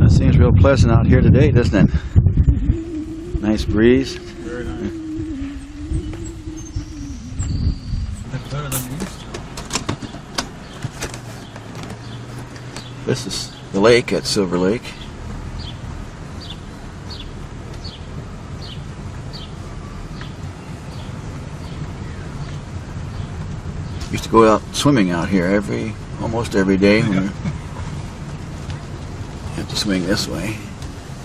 Seems real pleasant out here today, doesn't it? Nice breeze. Very nice. That's better than we used to. This is the lake at Silverlake. Used to go out swimming out here almost every day. When we have to swing this way.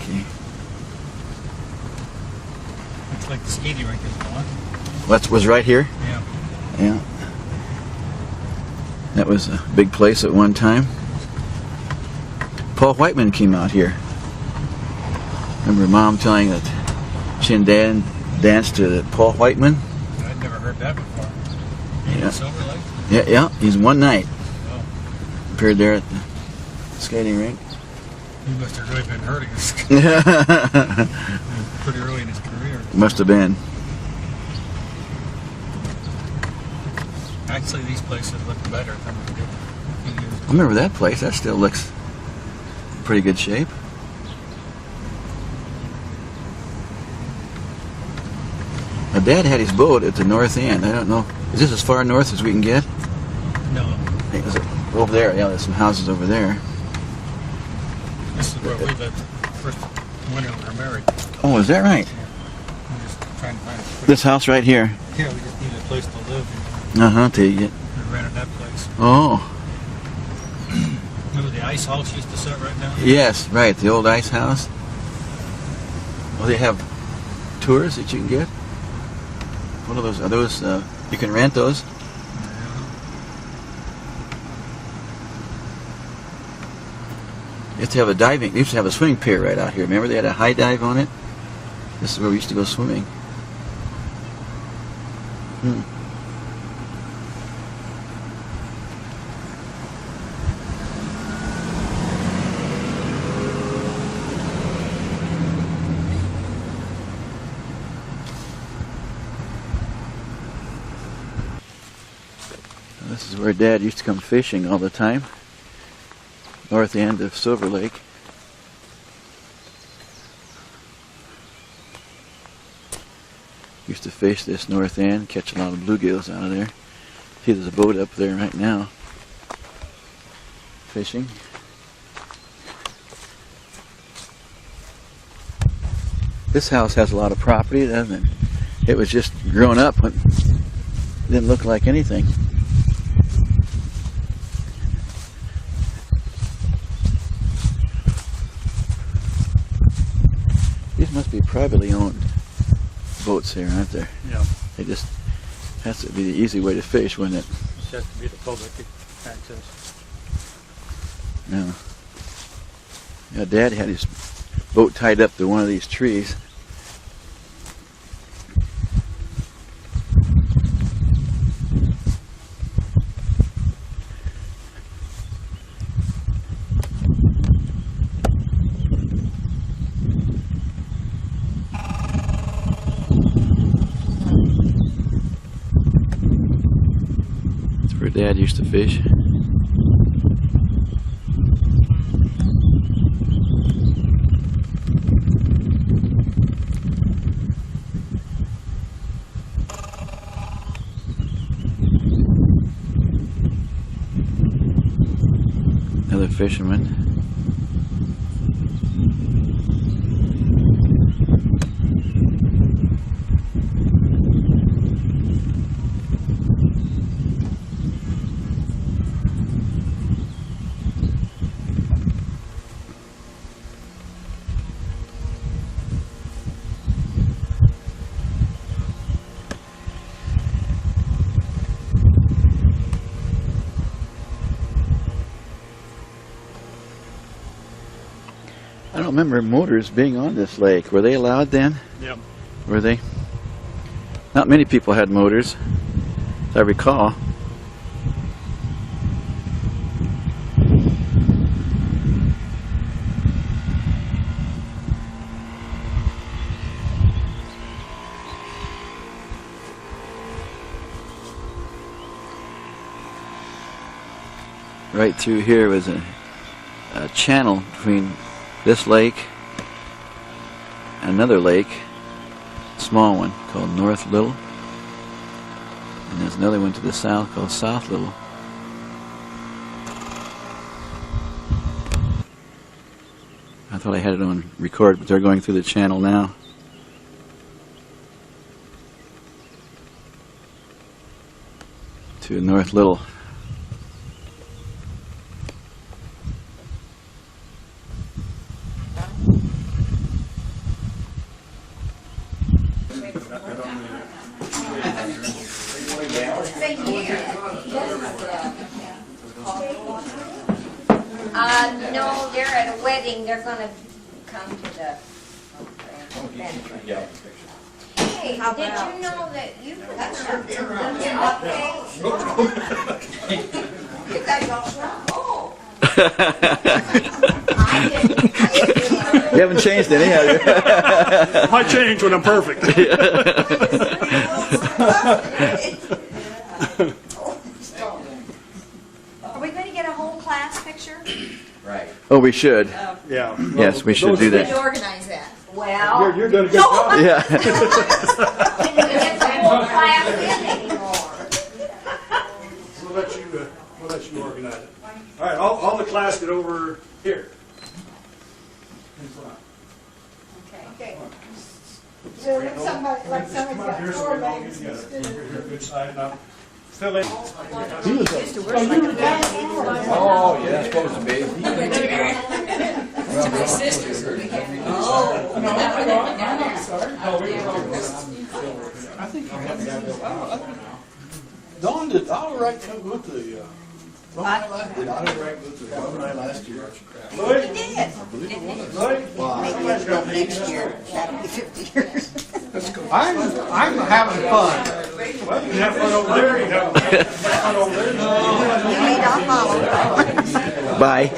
Okay. Looks like the skating rink is gone. That was right here. Yeah. Yeah. That was a big place at one time. Paul Whiteman came out here. Remember Mom telling that she and Dad danced to Paul Whiteman? I'd never heard that before. Yeah. Silver Lake? Yeah. He's one night. Oh. Appeared there at the skating rink. He must have really been hurting us pretty early in his career. Must have been. Actually, these places look better than they did a few years I ago. remember that place. That still looks in pretty good shape. My dad had his boat at the north end. I don't know. Is this as far north as we can get? No, Is it over there? Yeah, there's some houses over there. this is where we lived the first winter we were married. Oh, is that right? We're just trying to find a quick... This house right here. Yeah, we just needed a place to live. Till you get. We rented that place. Oh, Remember the ice hall she used to sit right down there? yes, right. The old ice house. Well, they have tours that you can get. What are those? Are those? You can rent those. You have to have a diving. They used to have a swimming pier right out here. Remember, they had a high dive on it. This is where we used to go swimming. This is where Dad used to come fishing all the time. North end of Silverlake. Used to fish this north end, catch a lot of bluegills out of there. See, there's a boat up there right now. Fishing. This house has a lot of property, doesn't it? It was just grown up, but didn't look like anything. These must be privately owned boats here, aren't there? Yeah. They just has to be the easy way to fish, wouldn't it? This has to be the public access. Yeah. Yeah, Dad had his boat tied up to one of these trees. That's where Dad used to fish. Another fisherman. I don't remember motors being on this lake. Were they allowed then? Yep. Were they? Not many people had motors, as I recall. Right through here was a channel between this lake and another lake, small one called North Little, and there's another one to the south called South Little. I thought I had it on record, but they're going through the channel now. To North Little. No, they're at a wedding. They're gonna come to the. Hey, did you know that you could have something You guys all oh. You haven't changed any, have you? I change when I'm perfect. Are we going to get a whole class picture? Oh, we should. Yeah. Yes, we should do We that. should organize that. Well, You're doing a good job. Yeah. can we get the whole class in anymore? We'll let you organize it. All right, all the class get over here. In front. Okay. So like somebody's Come on got here so four we can all get legs together. instead of. You're a good side now. Still in. Oh, yeah, it's supposed to be. Dawn, did Auto Right come with the, Auto Right with the alumni last year? Lloyd? did. Lloyd? Next year, that'll be 50 years. I'm having fun. Well, you can have fun over there. You can have fun over there. You may not follow. Bye.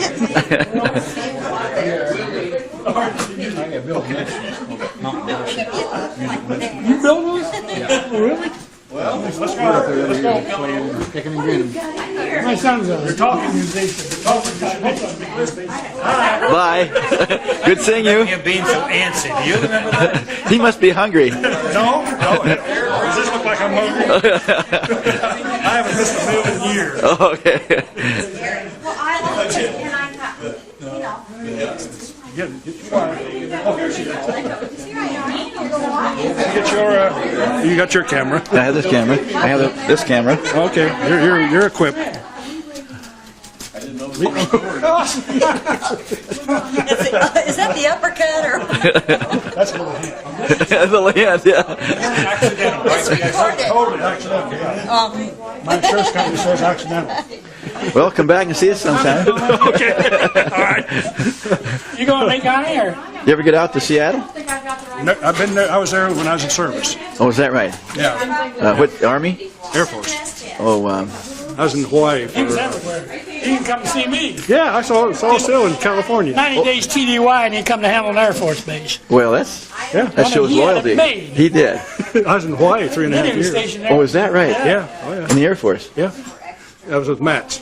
You built one? Yeah. Really? Well, let's go. Let's go. Kicking and grinning. My son's You're talking musician. You're talking. You should hope I'm listening. Hi. Bye. Good seeing you. You're being so antsy. Do you remember that? He must be hungry. No. Does this look like I'm hungry? I haven't missed a meal in years. Oh, okay. Well, I like it, and I'm not, you know. Get you got your camera. I have this camera. I have this camera. Okay, you're equipped. Is that the uppercut or? That's a little hint. The land, yeah. Accidental, right? Totally accidental. Yeah. My insurance company says accidental. Well, come back and see us sometime. Okay. All right. You going to Lake County or? You ever get out to Seattle? No, I've been there. I was there when I was in service. Oh, is that right? Yeah, What, Army? Air Force. Oh, I was in Hawaii for. You can come and see me. Yeah, I saw still in California. 90 days TDY and you come to Hamilton Air Force Base. well, that shows he had loyalty. it made. He did. I was in Hawaii 3.5 He was years. stationed there. Oh, is that right? Yeah, oh yeah, In the Air Force? yeah. I was with MATS,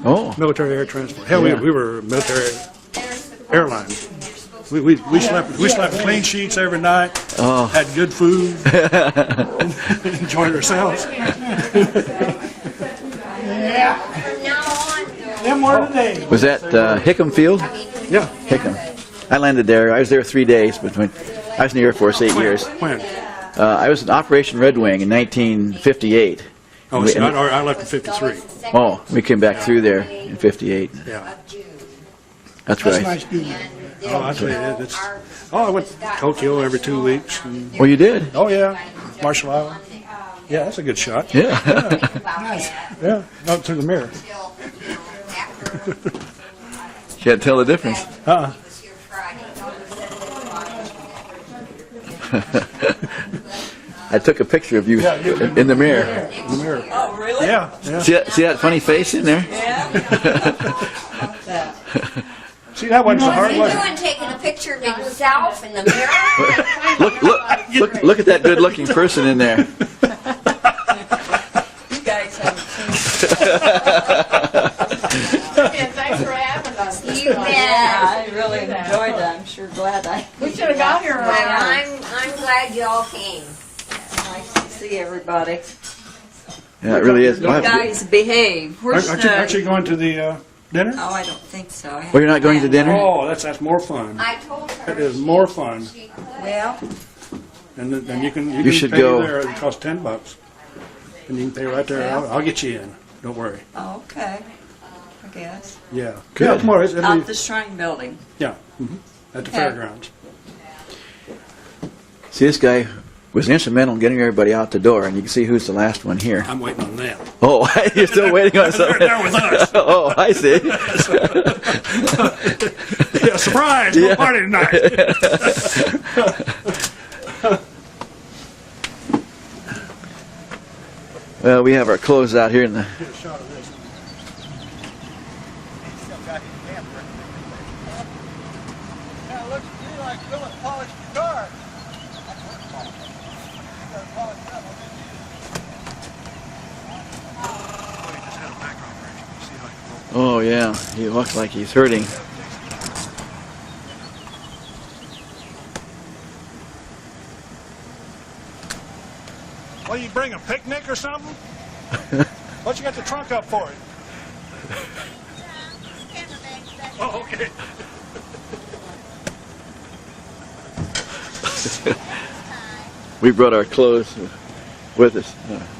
Oh, Military Air Transport. Hell, Yeah. we were military airlines. We slept clean sheets every night. Oh. Had good food. Enjoyed ourselves. Yeah. From now on, Them were the days. was that Hickam Field? Yeah. Hickam. I landed there. I was there 3 days between. I was in the Air Force 8 years. When? I was in Operation Red Wing in 1958. Oh, see, I left in '53. Oh, we came back through there in 58. Yeah. That's That's right. nice being there. Oh, I tell you, I went to Tokyo every 2 weeks. And, Oh, you did? oh yeah, Marshall Island. Yeah, that's a good shot. Yeah. Yeah, not through the mirror. Can't tell the difference. Uh-uh. I took a picture of you Yeah, you did. in the mirror. In the mirror. Oh, really? Yeah, yeah. See that funny face in there? Yeah. That. See, that wasn't so hard, What's he was it? doing, taking a picture of himself in the mirror? Look at that good-looking person in there. You guys haven't seen Thanks for having us. You bet. I really enjoyed that. I'm sure glad I. We should have got here Well, earlier. I'm glad you all came. Nice to see everybody. Yeah, it really is. You guys behave. Where's Aren't you going to the dinner? Oh, I don't think so. I Well, you're not going to haven't dinner? Oh, that's more fun. I told her. That is more fun. She could. Well, And then you can should pay go. there. It costs $10, and you can pay right there. I'll get you in. Don't worry. oh, okay. I guess. Yeah. Good. Yeah, tomorrow. It'll Out be, the Shrine Building. yeah. At the Okay. fairgrounds. See, this guy was instrumental in getting everybody out the door, and you can see who's the last one here. I'm waiting on them. Oh, you're still waiting on something? They're with us. Oh, I see. Yeah, surprise! No party tonight. Well, we have our clothes out here in the... Get a shot of this. Yeah, it looks to me like Philip polished your car. Oh, yeah. He looks like he's hurting. What do you bring, a picnic or something? What you got the trunk up for? Oh, okay. We brought our clothes with us,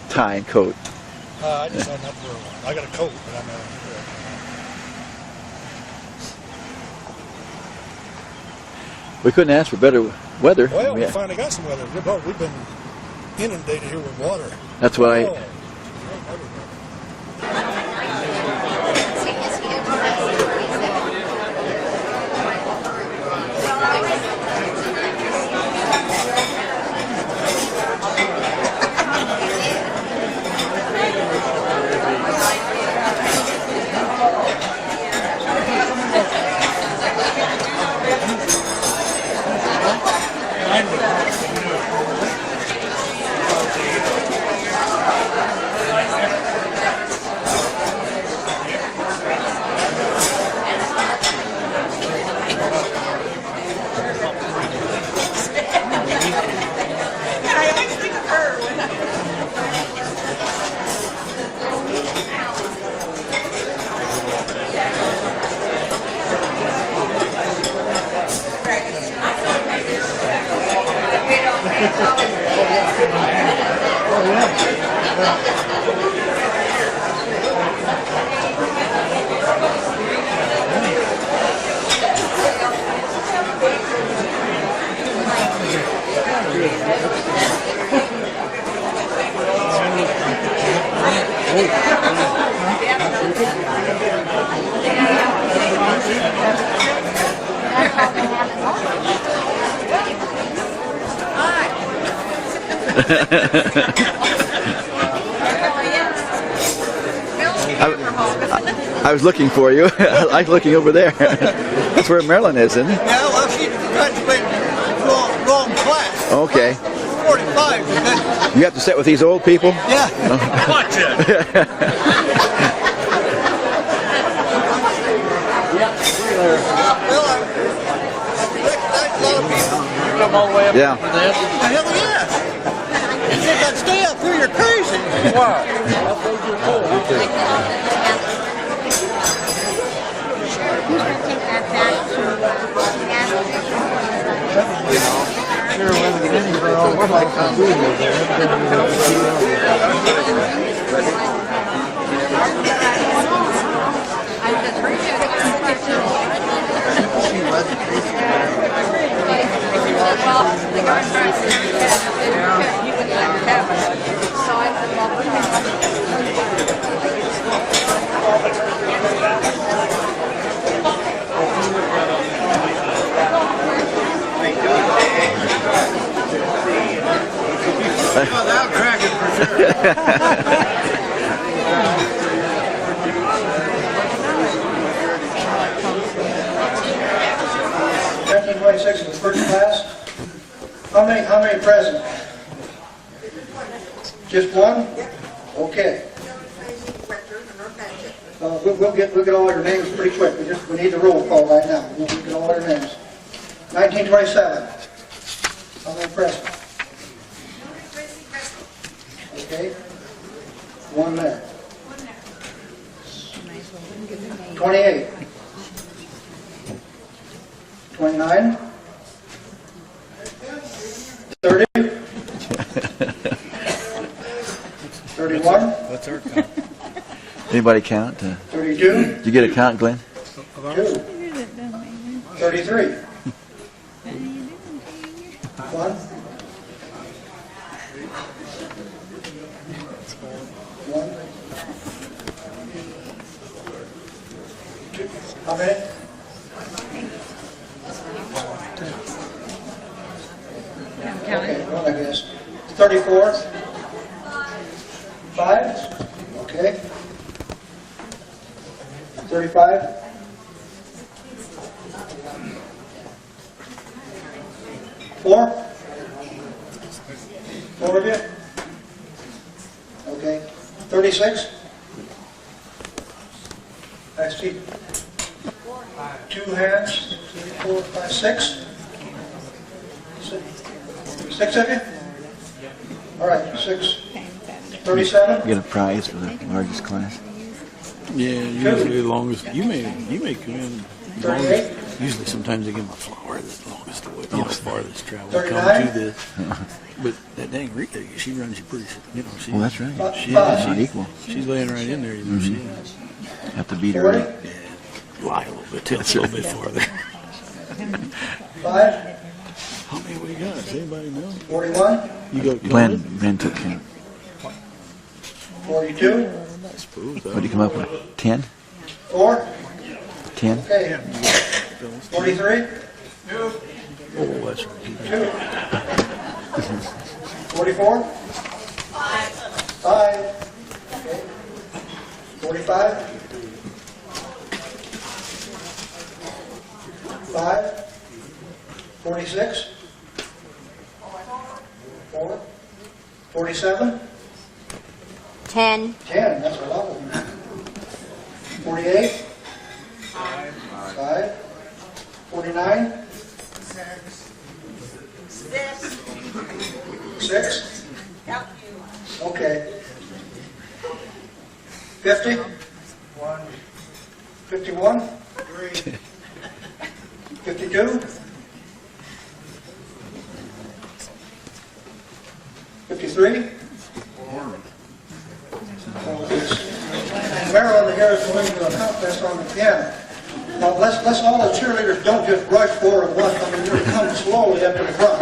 tie and coat. I just had enough for a while. I got a coat, but I'm We couldn't ask for better weather. Well, we Yeah, finally got some weather. We've been inundated here with water. that's what I... Oh. I was looking for you. I like looking over there. That's where Marilyn is, isn't it? Yeah, well, she graduated wrong class. Okay. 45, and then, You have to sit with these old people? yeah. Watch it. Well, I recognize a lot of people. Come all the way up Yeah. for this. Hell yeah. You think I'd stay up here, you're crazy. $19.26 in the first class. How many present? Just one? Okay. We'll get all your names pretty quick. We need the roll call right now. We'll get all your names. 1927. How many present? Okay. One there. 28. 29. 30. 31. What's our count? Anybody count? 32. Did you get a count, Glenn? 2. 33. 1. 1. How many? Okay, one I guess. 34. 5. Okay. 35. 4. 4 of you? Okay. 36. I see 2 hands. 3, 4, 5, 6. 6 of you? All right, 6. 37. You get a prize for the largest class. Yeah, usually the longest. You may come in. 38. Usually, sometimes they give them a flower the longest way, farthest travel. 39. Come to this. But that dang Rita, she runs you pretty. She. Well, that's right. She's not equal. She's laying right in there. She is. Have to beat her 40. up. Yeah, lie a little bit. Tell us a little bit farther. 5. How many we got? Does anybody know? 41. You go. Glenn took count. 42. I suppose. What did you come up with? 10? 4. 10? Okay. 43. Oh, that's right. 44. 5. Okay. 45. 5. 46. 4. 47. 10. 10, that's a lot of them. 48. 5. 49. 6. Okay. 50. 51. 52. 53. Marilyn here is going to help us on the piano. Now, let's all the cheerleaders don't just rush forward at once. I mean, you come slowly up to the front.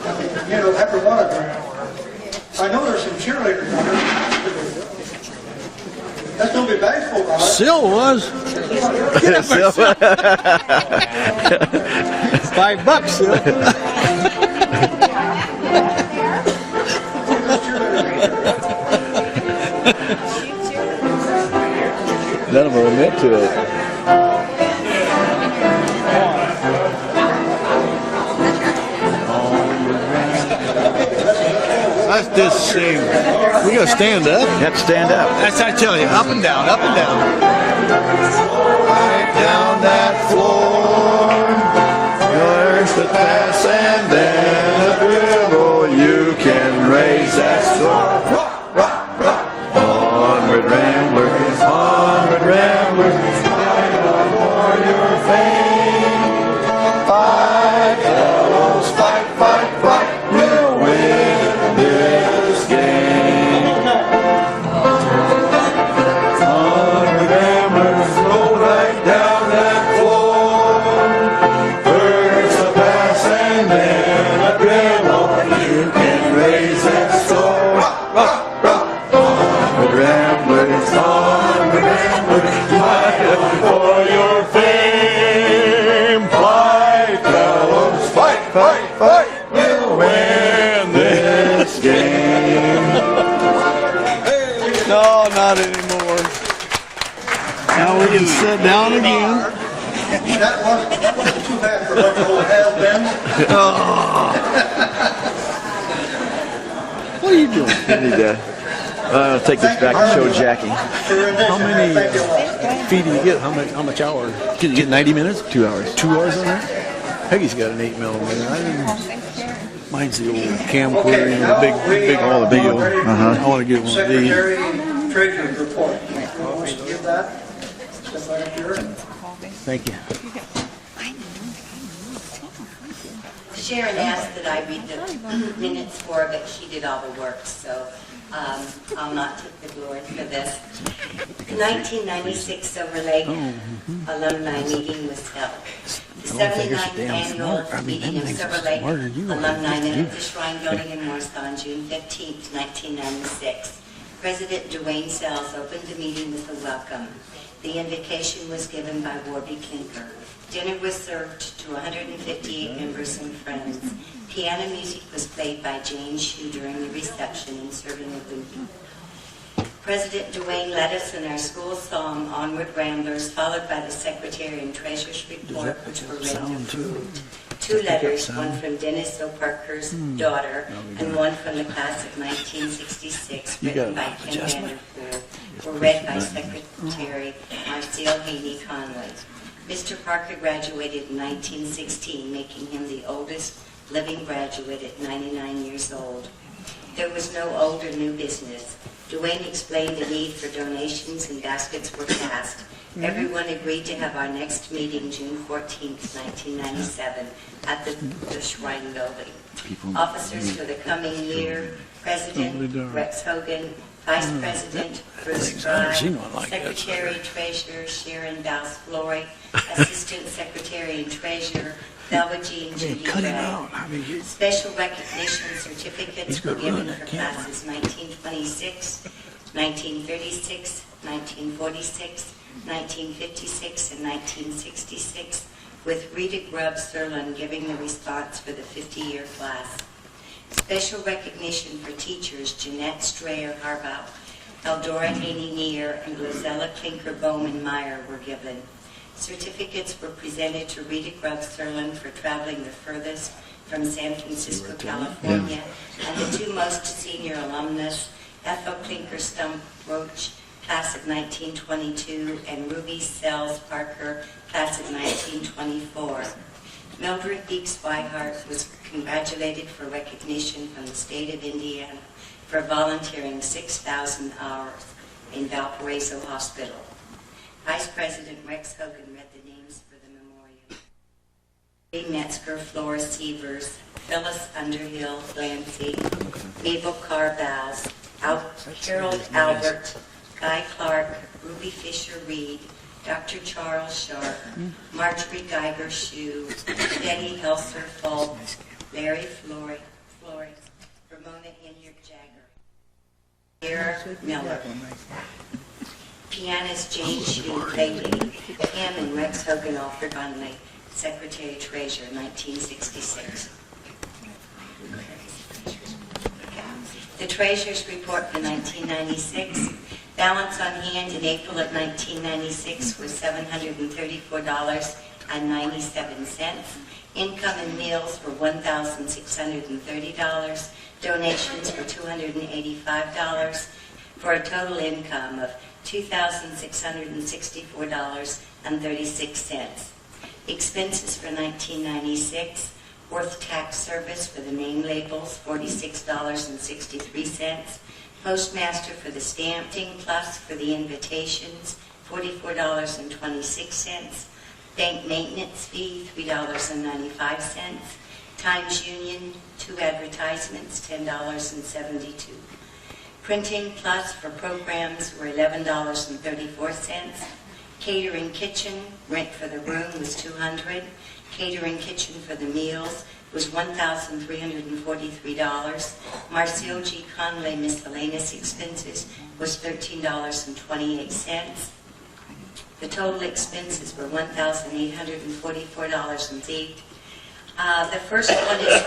I mean, you know, every one of them. I know there's some cheerleaders out there. That's going to be bashful, right? Still was. $5 still. None of them admit to it. That's this thing. We gotta stand up. You have to stand up. That's I tell you, up and down, up and down. Right down that floor. Yours to pass and then a dribble. You can raise that score. Onward ramblers, onward ramblers, fight on for your fame. Fight, fellows, fight, fight, fight. We'll win this game. Onward ramblers, roll right down that floor. First a pass and then a dribble. You can raise that score. Onward ramblers, fight on for your fame. Fight, fellows, fight, fight, fight. We'll win this game. Sit down again. That wasn't too bad for what the old has-been. What are you doing? I need to take this back and show Jackie. How many feet do you get? How much hour? Can you get 90 minutes? 2 hours. 2 hours on that? Peggy's got an 8mm. Mine's the old camcorder, you know, the big. Oh, the big one. I want to get one of these. Secretary Treasurer's report. Want to give that? Step right up here. Thank you. Sharon asked that I read the minutes for her, but she did all the work, so I'll not take the glory for this. The 1996 Silverlake alumni meeting was held. The 79th annual meeting of Silverlake alumni met at the Shrine Building in Warsaw on June 15, 1996. President Dwayne Sells opened the meeting with a welcome. The invocation was given by Warby Klinker. Dinner was served to 158 members and friends. Piano music was played by Jane Shue during the reception and serving of the meal. President Dwayne led us in our school song, Onward Ramblers, followed by the Secretary and Treasurer's report, which were read and approved. 2 letters, one from Dennis O. Parker's daughter and one from the class of 1966, written by Ken Vanderpool, were read by Secretary Marcel Haney Conley. Mr. Parker graduated in 1916, making him the oldest living graduate at 99 years old. There was no old or new business. Dwayne explained the need for donations and baskets were passed. Everyone agreed to have our next meeting June 14, 1997 at the Shrine Building. Officers for the coming year, President Rex Hogan, Vice President Bruce Fry, Secretary Treasurer Sharon Dowse Flory, Assistant Secretary and Treasurer Belva Jean Judy Gray. Special recognition certificates were given for classes 1926, 1936, 1946, 1956, and 1966, with Rita Grubb-Serlin giving the response for the 50-year class. Special recognition for teachers Jeanette Strayer Harbaugh, Eldora Haney Neer, and Glozella Klinker Bowman Meyer were given. Certificates were presented to Rita Grubb-Serlin for traveling the furthest from San Francisco, California, and the 2 most senior alumnus, Ethel Klinker Stump Roach, class of 1922, and Ruby Sells Parker, class of 1924. Mildred Beeks Weihart was congratulated for recognition from the state of Indiana for volunteering 6,000 hours in Valparaiso Hospital. Vice President Rex Hogan read the names for the memorial. Lee Metzger, Flora Sievers, Phyllis Underhill, Glancy, Mabel Carr-Bowes, Harold Albert, Guy Clark, Ruby Fisher Reed, Dr. Charles Sharp, Marjorie Geiger Shue, Betty Helser Folk, Larry Flory, Ramona Inyard Jagger, Vera Miller. Pianist Jane Shue played him and Rex Hogan offered on the Secretary Treasurer 1966. The Treasurer's Report for 1996. Balance on hand in April of 1996 was $734.97. Income and meals were $1,630. Donations were $285 for a total income of $2,664.36. Expenses for 1996. Worth tax service for the name labels, $46.63. Postmaster for the stamping plus for the invitations, $44.26. Bank maintenance fee, $3.95. Times Union, 2 advertisements, $10.72. Printing plus for programs were $11.34. Catering kitchen, rent for the room was $200. Catering kitchen for the meals was $1,343. Marcel G. Conley miscellaneous expenses was $13.28. The total expenses were $1,844.08. The first one is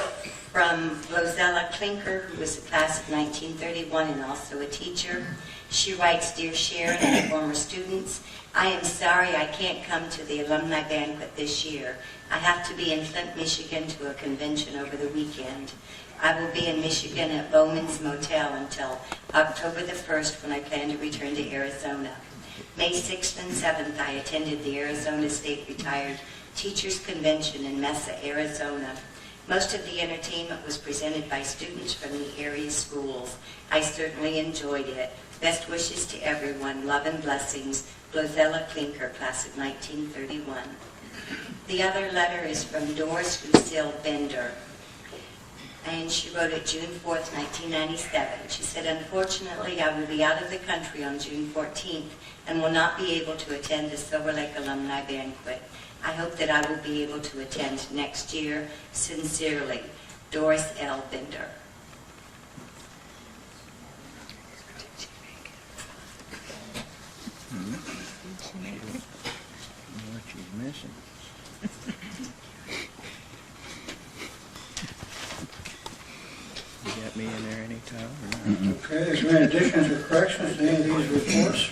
from Rosella Klinker, who was a class of 1931 and also a teacher. She writes, "Dear Sharon and former students, I am sorry I can't come to the alumni banquet this year. I have to be in Flint, Michigan to a convention over the weekend. I will be in Michigan at Bowman's Motel until October the 1st when I plan to return to Arizona. May 6th and 7th, I attended the Arizona State Retired Teachers Convention in Mesa, Arizona. Most of the entertainment was presented by students from the area schools. I certainly enjoyed it. Best wishes to everyone. Love and blessings. Rosella Klinker, class of 1931. The other letter is from Doris Lucille Bender, and she wrote it June 4th, 1997. She said, "Unfortunately, I will be out of the country on June 14th and will not be able to attend the Silverlake Alumni Banquet. I hope that I will be able to attend next year. Sincerely, Doris L. Bender." What she's missing. You got me in there anytime or not? Okay, is there any additions or corrections to any of these reports?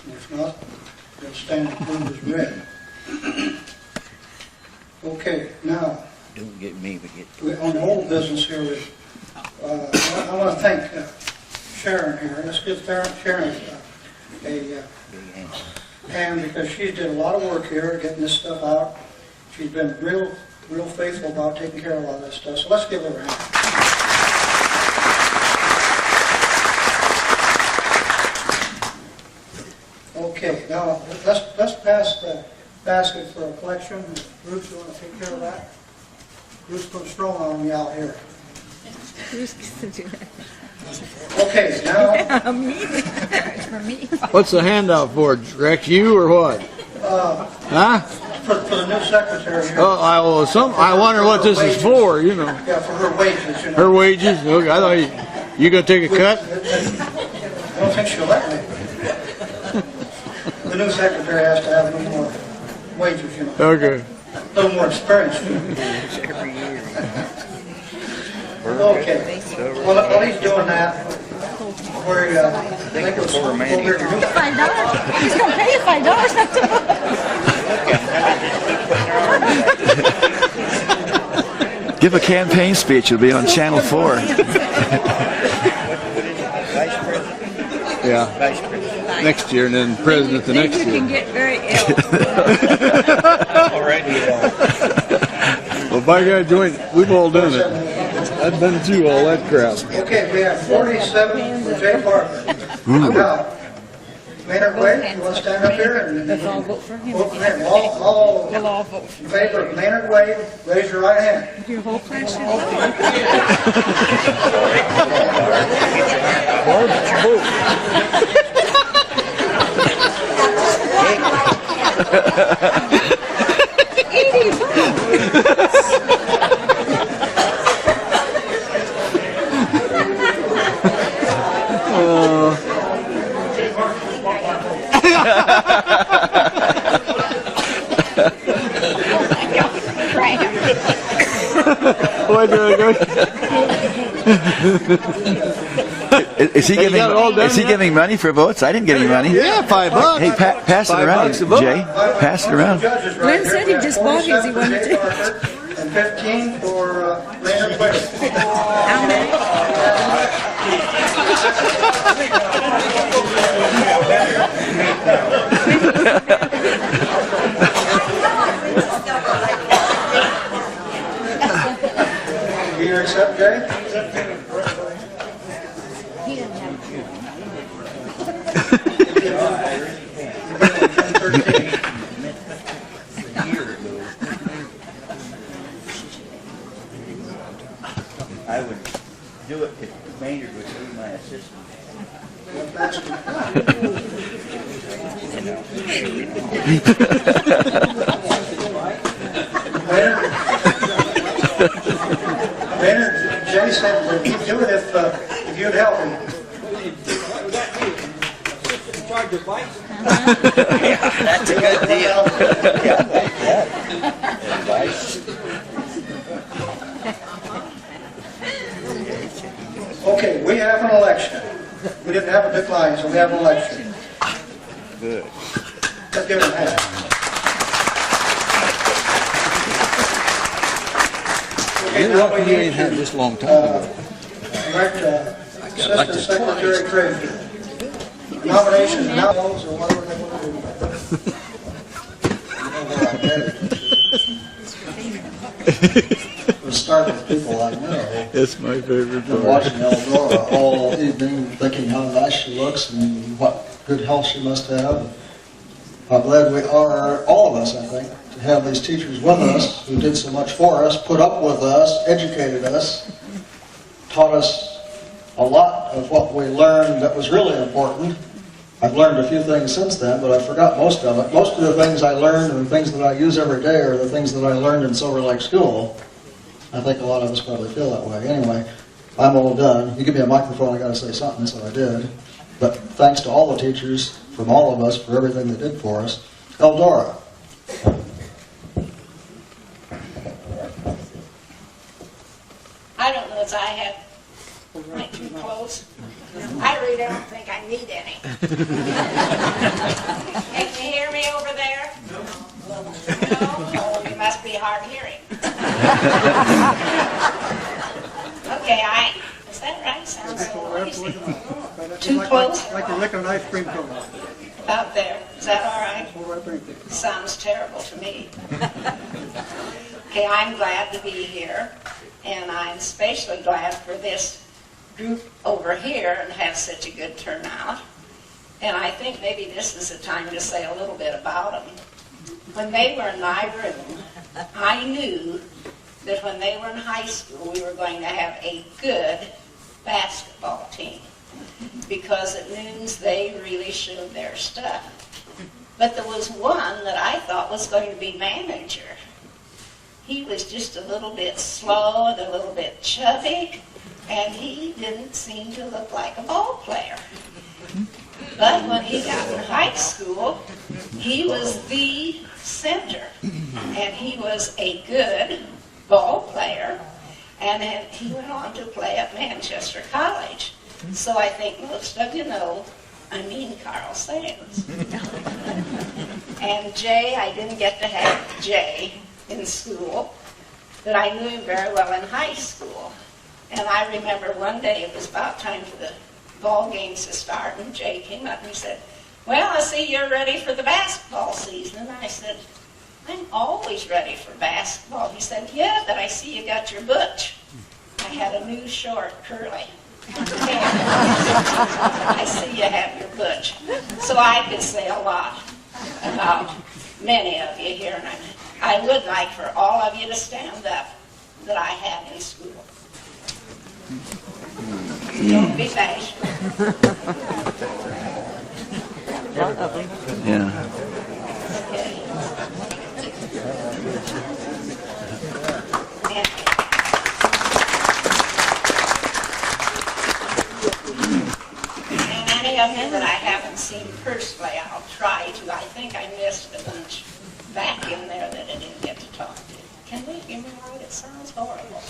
If not, they'll stand approved as read. Okay, now, Don't get me, but get on the old business here, I want to thank Sharon here. Let's give Sharon a hand, because she did a lot of work here getting this stuff out. She's been real faithful about taking care of all this stuff. So let's give her a hand. Okay, now let's pass the basket for a collection. Bruce, you want to take care of that? Bruce put strong on me out here. Who's going to do that? Okay, now. Me. It's for me. What's the handout for, Rex? You or what? Huh? For the new secretary here. Oh, I wonder what this is for, you know. Yeah, for her wages, you know. Her wages? Okay, I thought you gonna take a cut? I don't think she'll let me. The new secretary has to have a little more wages, you know. Okay. A little more experience. Okay. Well, while he's doing that, we're, I think it's over here. $5. He's going to pay you $5. Give a campaign speech. You'll be on Channel 4. Yeah. Next year, and then president the next You can year. get very ill. Already, Well, by God, joint, we've all done it. I've been through all that crap. Okay, we have 47 for Jay Parker. Now, Maynard Wade, you want to stand up here and Let's all vote for him. vote for him? All We'll all vote for in favor of Maynard Wade, raise your right hand. your whole friendship. Is he giving money for votes? I didn't get any money. Yeah, $5. Hey, pass it around, Jay. Pass it around. Glenn said he just bought his. He wanted to. And 15 for Maynard Wade. How many? Do you accept, Jay? He doesn't have I would do it if Maynard would be my assistant. Maynard, Jay said that he'd do it if you'd help him. That's a good deal. Yeah, haven't declined, so we have an election. Good. Let's give it a hand. You ain't had this long time. Elect Assistant Secretary Treasurer. Nomination now or whatever they want to do. We'll start with people I know. It's my favorite Been watching Eldora all evening, thinking how nice she looks and what good health she must have. How glad we are, all of us, I think, to have these teachers with us who did so much for us, put up with us, educated us, taught us a lot of what we learned that was really important. I've learned a few things since then, but I forgot most of it. Most of the things I learned and the things that I use every day are the things that I learned in Silverlake School. I think a lot of us probably feel that way. Anyway, I'm all done. You give me a microphone, I got to say something, so I did. But thanks to all the teachers, from all of us, for everything they did for us. Eldora. I don't know as I had my two clothes. I really don't think I need any. Can you hear me over there? No? Oh, you must be hard hearing. Okay, is that right? Sounds so easy. Too close? Like you're licking an ice cream cone. Out there. Is that all right? Sounds terrible to me. Okay, I'm glad to be here, and I'm especially glad for this group over here and have such a good turnout. And I think maybe this is the time to say a little bit about them. When they were in my room, I knew that when they were in high school, we were going to have a good basketball team, because it means they really showed their stuff. But there was one that I thought was going to be manager. He was just a little bit slow and a little bit chubby, and he didn't seem to look like a ball player. But when he got in high school, he was the center, and he was a good ball player, and he went on to play at Manchester College. So I think most of you know, I mean Carl Sands. And Jay, I didn't get to have Jay in school, but I knew him very well in high school. And I remember one day, it was about time for the ball games to start, and Jay came up and he said, "Well, I see you're ready for the basketball season." And I said, "I'm always ready for basketball." He said, "Yeah, but I see you got your butch." I had a new short curly hair. I see you have your butch. So I could say a lot about many of you here, and I would like for all of you to stand up that I had in school. Don't be bashful. Yeah. Okay. And any of you that I haven't seen personally, I'll try to. I think I missed a bunch back in there that I didn't get to talk to. Can they hear me right? It sounds horrible.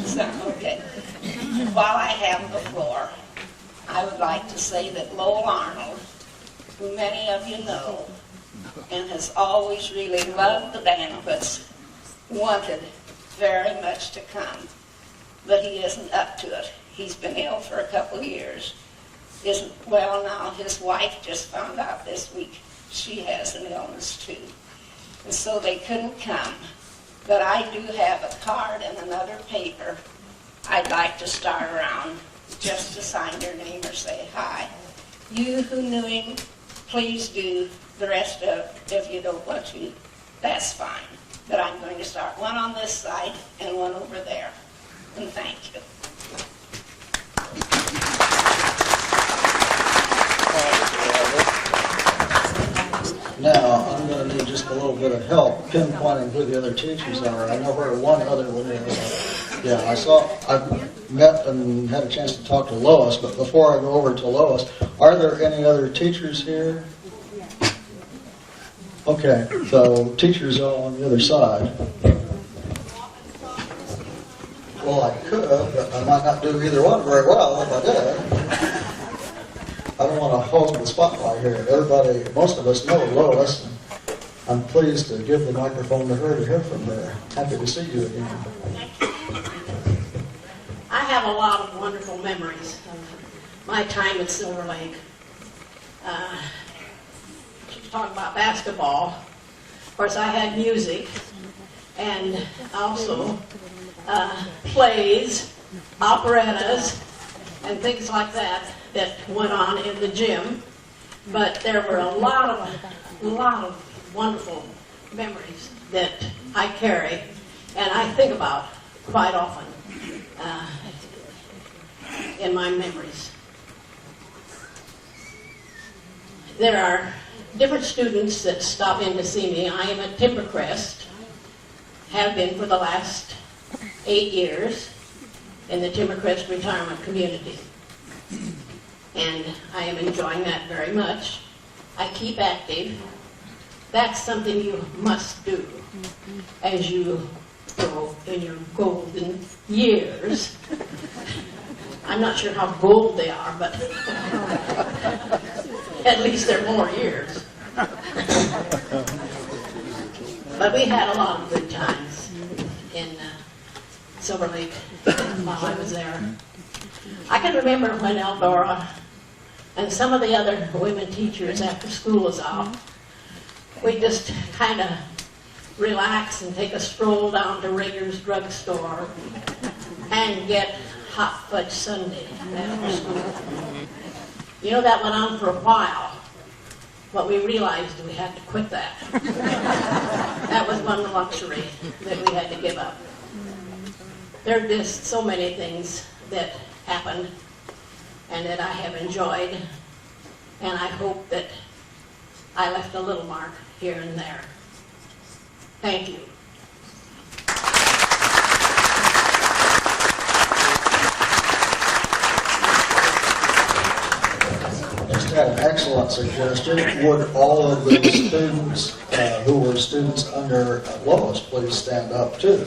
So, okay. While I have the floor, I would like to say that Lowell Arnold, who many of you know, and has always really loved the banquets, wanted very much to come, but he isn't up to it. He's been ill for a couple of years. Isn't well now. His wife just found out this week she has an illness too, and so they couldn't come. But I do have a card and another paper I'd like to start around just to sign your name or say hi. You who knew him, please do. The rest of, if you don't want to, that's fine. But I'm going to start one on this side and one over there. And thank you. Now, I'm going to need just a little bit of help pinpointing who the other teachers are. I know where one other one is. Yeah, I've met and had a chance to talk to Lois, but before I go over to Lois, are there any other teachers here? Okay, so teachers are on the other side. Well, I could, but I might not do either one very well if I did. I don't want to hog the spotlight here. Everybody, most of us know Lois, and I'm pleased to give the microphone to her to hear from her. Happy to see you again. I have a lot of wonderful memories of my time at Silverlake. Talk about basketball. Of course, I had music and also plays, operettas, and things like that that went on in the gym. But there were a lot of wonderful memories that I carry and I think about quite often in my memories. There are different students that stop in to see me. I am at Timbercrest, have been for the last 8 years in the Timbercrest retirement community. And I am enjoying that very much. I keep active. That's something you must do as you go in your golden years. I'm not sure how gold they are, but at least they're more years. But we had a lot of good times in Silverlake while I was there. I can remember when Eldora and some of the other women teachers after school was out, we just kind of relax and take a stroll down to Rager's drugstore and get hot fudge sundae after school. You know, that went on for a while, but we realized we had to quit that. That was one luxury that we had to give up. There are just so many things that happened and that I have enjoyed, and I hope that I left a little mark here and there. Thank you. Just had an excellent suggestion. Would all of the students who were students under Lois please stand up too?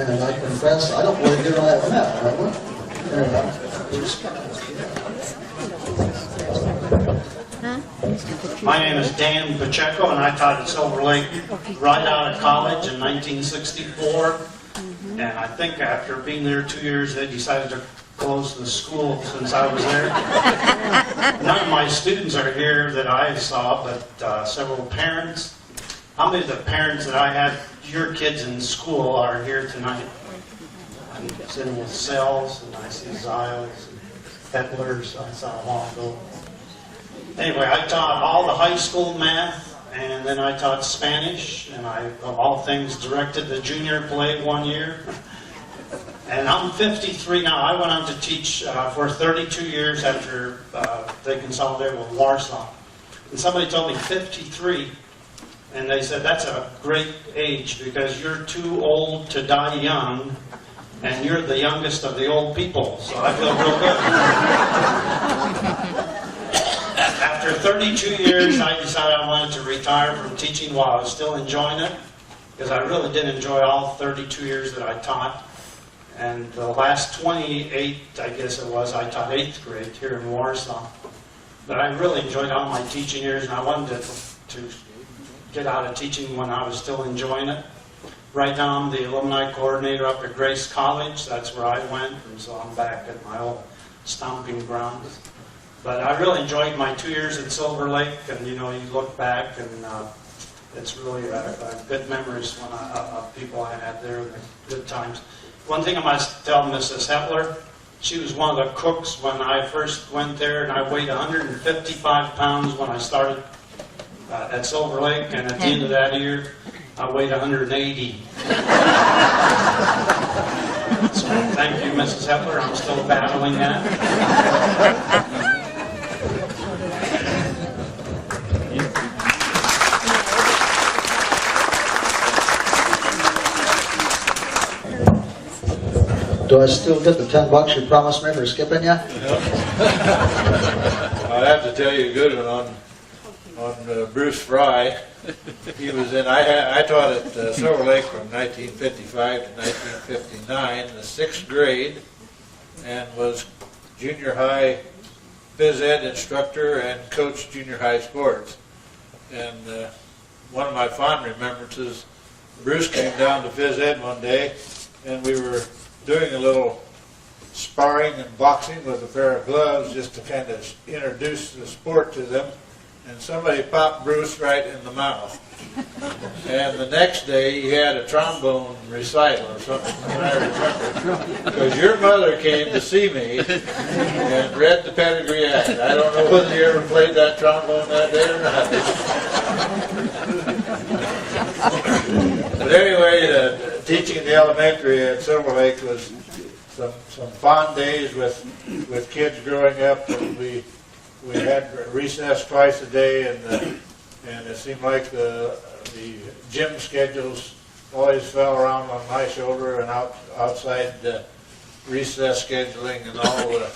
And I confess, I don't believe you and I have met, have we? My name is Dan Pacheco, and I taught at Silverlake right out of college in 1964. And I think after being there 2 years, they decided to close the school since I was there. None of my students are here that I saw, but several parents. How many of the parents that I had your kids in school are here tonight? I'm sitting with Sells, and I see Ziles and Peddlers I saw a while ago. Anyway, I taught all the high school math, and then I taught Spanish, and I, of all things, directed the junior play 1 year. And I'm 53 now. I went on to teach for 32 years after they consolidated with Warsaw. And somebody told me 53, and they said, that's a great age because you're too old to die young, and you're the youngest of the old people. So I feel real good. After 32 years, I decided I wanted to retire from teaching while I was still enjoying it, because I really did enjoy all 32 years that I taught. And the last 28, I guess it was, I taught 8th grade here in Warsaw. But I really enjoyed all my teaching years, and I wanted to get out of teaching when I was still enjoying it. Right now, I'm the alumni coordinator up at Grace College. That's where I went, and so I'm back at my old stomping grounds. But I really enjoyed my 2 years at Silver Lake, and you know, you look back, and it's really good memories when of people I had there, good times. One thing I must tell Mrs. Hetler, she was one of the cooks when I first went there, and I weighed 155 pounds when I started at Silver Lake, and at the end of that year, I weighed 180. So thank you, Mrs. Hetler. I'm still battling that. Do I still get the $10 you promised me for skipping you? I'd have to tell you a good one on Bruce Fry. He was in. I taught at Silverlake from 1955 to 1959, the 6th grade, and was junior high phys ed instructor and coached junior high sports. And one of my fond remembrances, Bruce came down to phys ed one day, and we were doing a little sparring and boxing with a pair of gloves just to kind of introduce the sport to them. And somebody popped Bruce right in the mouth. And the next day he had a trombone recital or something, I remember. Because your mother came to see me and read the Pedigree Act. I don't know whether you ever played that trombone that day or not. But anyway, teaching in the elementary at Silverlake was some fond days with kids growing up. And we had recess twice a day, and it seemed like the gym schedules always fell around on my shoulder, and outside recess scheduling and all the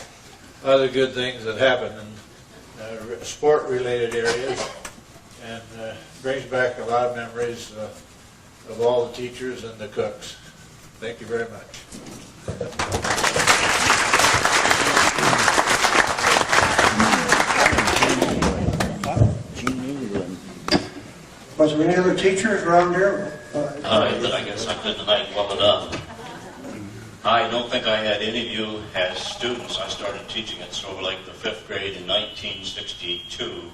other good things that happen in sport-related areas, and brings back a lot of memories of all the teachers and the cooks. Thank you very much. Was there any other teachers around here? But I guess I couldn't thank well enough. I don't think I had any of you as students. I started teaching at Silverlake the 5th grade in 1962,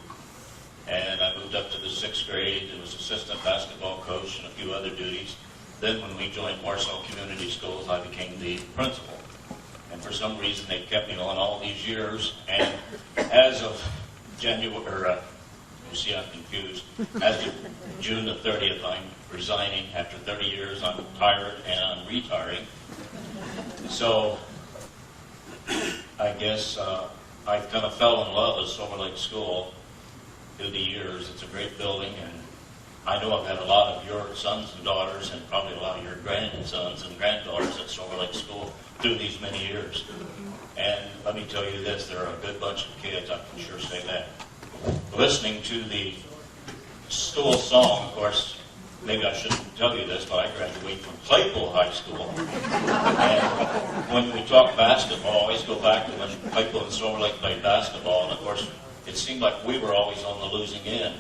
and I moved up to the 6th grade and was assistant basketball coach and a few other duties. Then when we joined Marshall Community Schools, I became the principal. And for some reason, they kept me on all these years, and as of January, you see, I'm confused. As of June the 30th, I'm resigning. After 30 years, I'm retired and I'm retiring. So, I guess I kind of fell in love with Silverlake School through the years. It's a great building, and I know I've had a lot of your sons and daughters, and probably a lot of your grandsons and granddaughters at Silverlake School through these many years. And let me tell you this, they're a good bunch of kids, I can sure say that. Listening to the school song, of course, maybe I shouldn't tell you this, but I graduated from Claypool High School. And when we talk basketball, I always go back to when Claypool and Silverlake played basketball, and of course, it seemed like we were always on the losing end.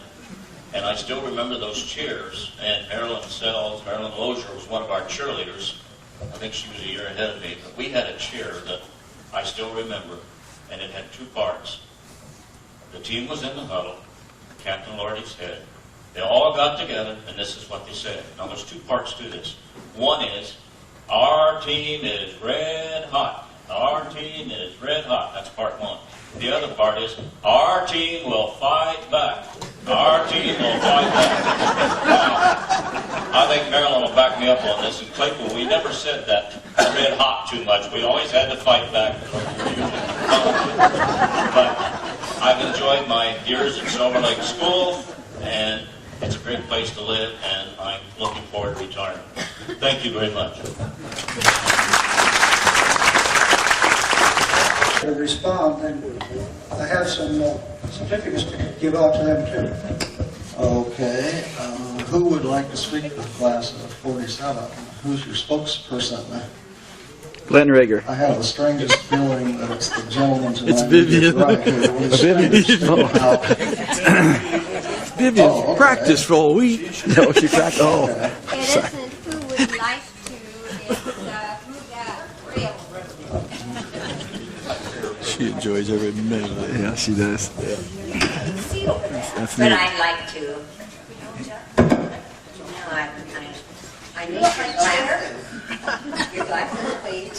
And I still remember those cheers, and Marilyn Lozier was one of our cheerleaders. I think she was a year ahead of me, but we had a cheer that I still remember, and it had two parts. The team was in the huddle, Captain Lordy's head. They all got together, and this is what they said. Now, there's two parts to this. One is, our team is red hot. Our team is red hot. That's part one. The other part is, our team will fight back. Our team will fight back. I think Marilyn will back me up on this. In Claypool, we never said that red hot too much. We always had to fight back. But I've enjoyed my years at Silverlake School, and it's a great place to live, and I'm looking forward to retirement. Thank you very much. To respond, and I have some certificates to give out to them too. Okay. Who would like to speak to the class of 47? Who's your spokesperson? Glenn Rager. I have the strangest feeling that it's the gentleman tonight. It's Vivian. Vivian okay. practiced for a week. No, she practiced. Oh, It isn't who would like to, it's who got she enjoys every minute of it. Yeah, she does. Yeah. That's But neat. I'd like to. No, I need my glasses. Your glasses, please.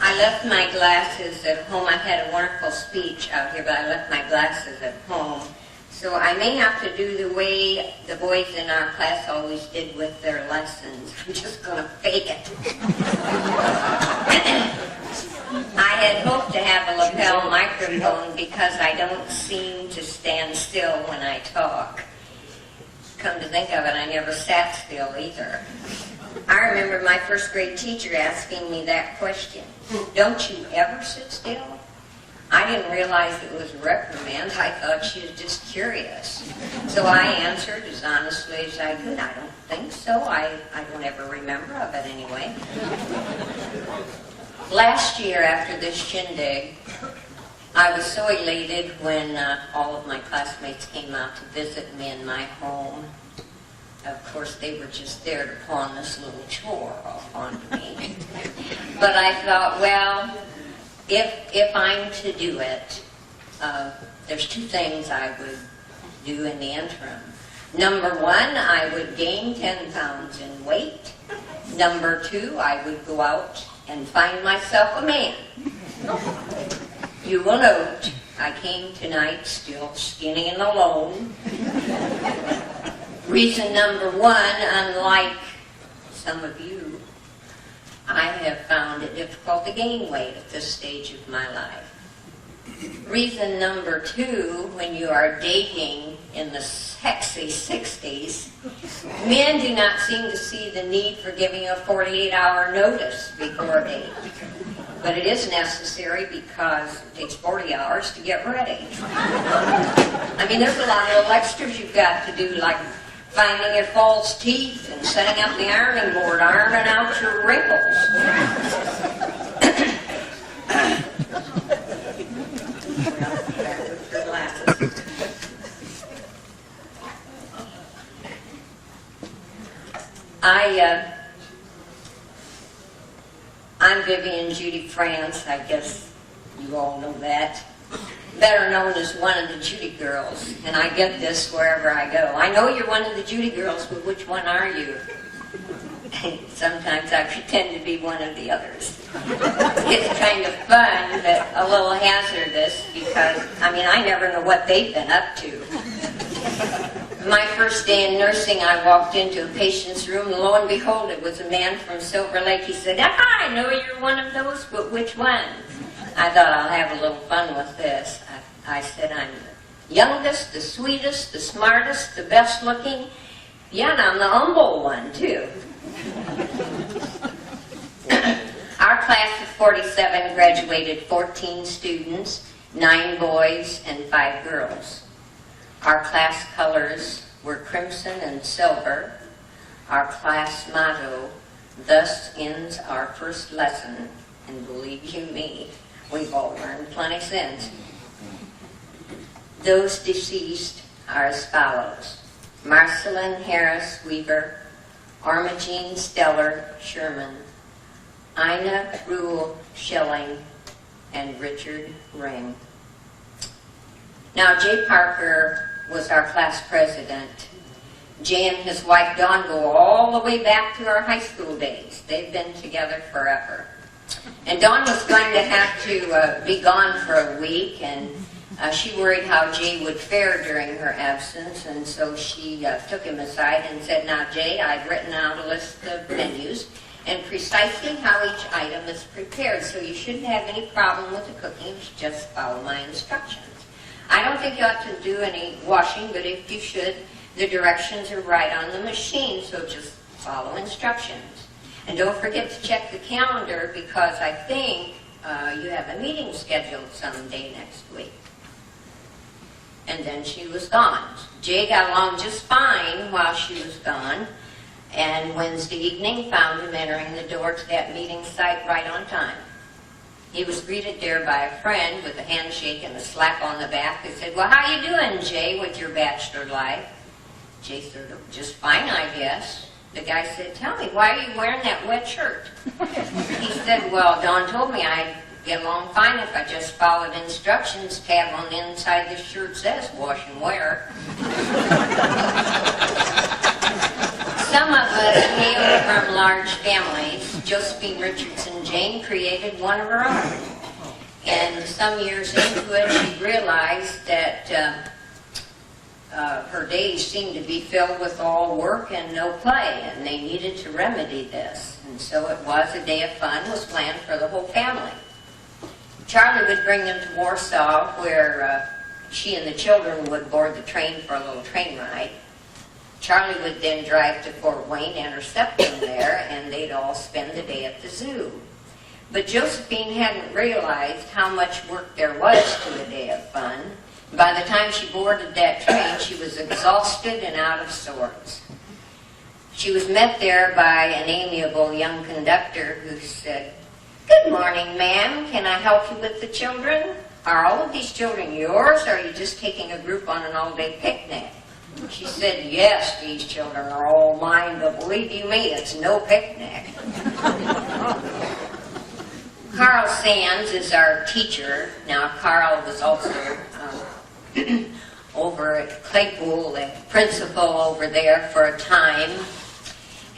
I left my glasses at home. I had a wonderful speech out here, but I left my glasses at home. So I may have to do the way the boys in our class always did with their lessons. I'm just going to fake it. I had hoped to have a lapel microphone because I don't seem to stand still when I talk. come to think of it, I never sat still either. I remember my first grade teacher asking me that question, "Don't you ever sit still?" I didn't realize it was a reprimand. I thought she was just curious. So I answered as honestly as I could, "I don't think so. I don't ever remember of it anyway." Last year after this shindig, I was so elated when all of my classmates came out to visit me in my home. Of course, they were just there to pawn this little chore off onto me. But I thought, well, if I'm to do it, there's two things I would do in the interim. Number one, I would gain 10 pounds in weight. Number two, I would go out and find myself a man. You will note, I came tonight still skinny and alone. Reason number one, unlike some of you, I have found it difficult to gain weight at this stage of my life. Reason number two, when you are dating in the sexy 60s, men do not seem to see the need for giving a 48-hour notice before a date. But it is necessary because it takes 40 hours to get ready. I mean, there's a lot of little extras you've got to do, like finding your false teeth and setting up the ironing board, ironing out your wrinkles. I'm Vivian Judy France. I guess you all know that. Better known as one of the Judy girls, and I get this wherever I go. I know you're one of the Judy girls, but which one are you? Sometimes I pretend to be one of the others. It's kind of fun, but a little hazardous because, I never know what they've been up to. My first day in nursing, I walked into a patient's room, and lo and behold, it was a man from Silverlake. He said, "I know you're one of those, but which one?" I thought, I'll have a little fun with this. I said, "I'm the youngest, the sweetest, the smartest, the best looking. Yeah, and I'm the humble one, too." Our class of 47 graduated 14 students, 9 boys and 5 girls. Our class colors were crimson and silver. Our class motto, "Thus ends our first lesson," and believe you me, we've all learned plenty since. Those deceased are as follows: Marceline Harris Weaver, Armagene Stellar Sherman, Ina Rule Schilling, and Richard Ring. Now, Jay Parker was our class president. Jay and his wife Dawn go all the way back to our high school days. They've been together forever. And Dawn was going to have to be gone for a week, and she worried how Jay would fare during her absence, and so she took him aside and said, "Now, Jay, I've written out a list of menus and precisely how each item is prepared, so you shouldn't have any problem with the cooking. Just follow my instructions. I don't think you ought to do any washing, but if you should, the directions are right on the machine, so just follow instructions. And don't forget to check the calendar because I think you have a meeting scheduled someday next week." And then she was gone. Jay got along just fine while she was gone, and Wednesday evening found him entering the door to that meeting site right on time. He was greeted there by a friend with a handshake and a slap on the back. He said, "Well, how you doing, Jay, with your bachelor life?" Jay said, "Just fine, I guess." The guy said, "Tell me, why are you wearing that wet shirt?" He said, "Well, Dawn told me I'd get along fine if I just followed instructions. Tab on the inside of this shirt says wash and wear." Some of us hail from large families. Josephine Richardson Jane created one of her own. And some years into it, she realized that her days seemed to be filled with all work and no play, and they needed to remedy this. And so it was a day of fun was planned for the whole family. Charlie would bring them to Warsaw, where she and the children would board the train for a little train ride. Charlie would then drive to Fort Wayne, intercept them there, and they'd all spend the day at the zoo. But Josephine hadn't realized how much work there was to a day of fun. By the time she boarded that train, she was exhausted and out of sorts. She was met there by an amiable young conductor who said, "Good morning, ma'am. Can I help you with the children? Are all of these children yours, or are you just taking a group on an all-day picnic?" She said, "Yes, these children are all mine, but believe you me, it's no picnic." Carl Sands is our teacher. Now, Carl was also over at Claypool, the principal over there for a time.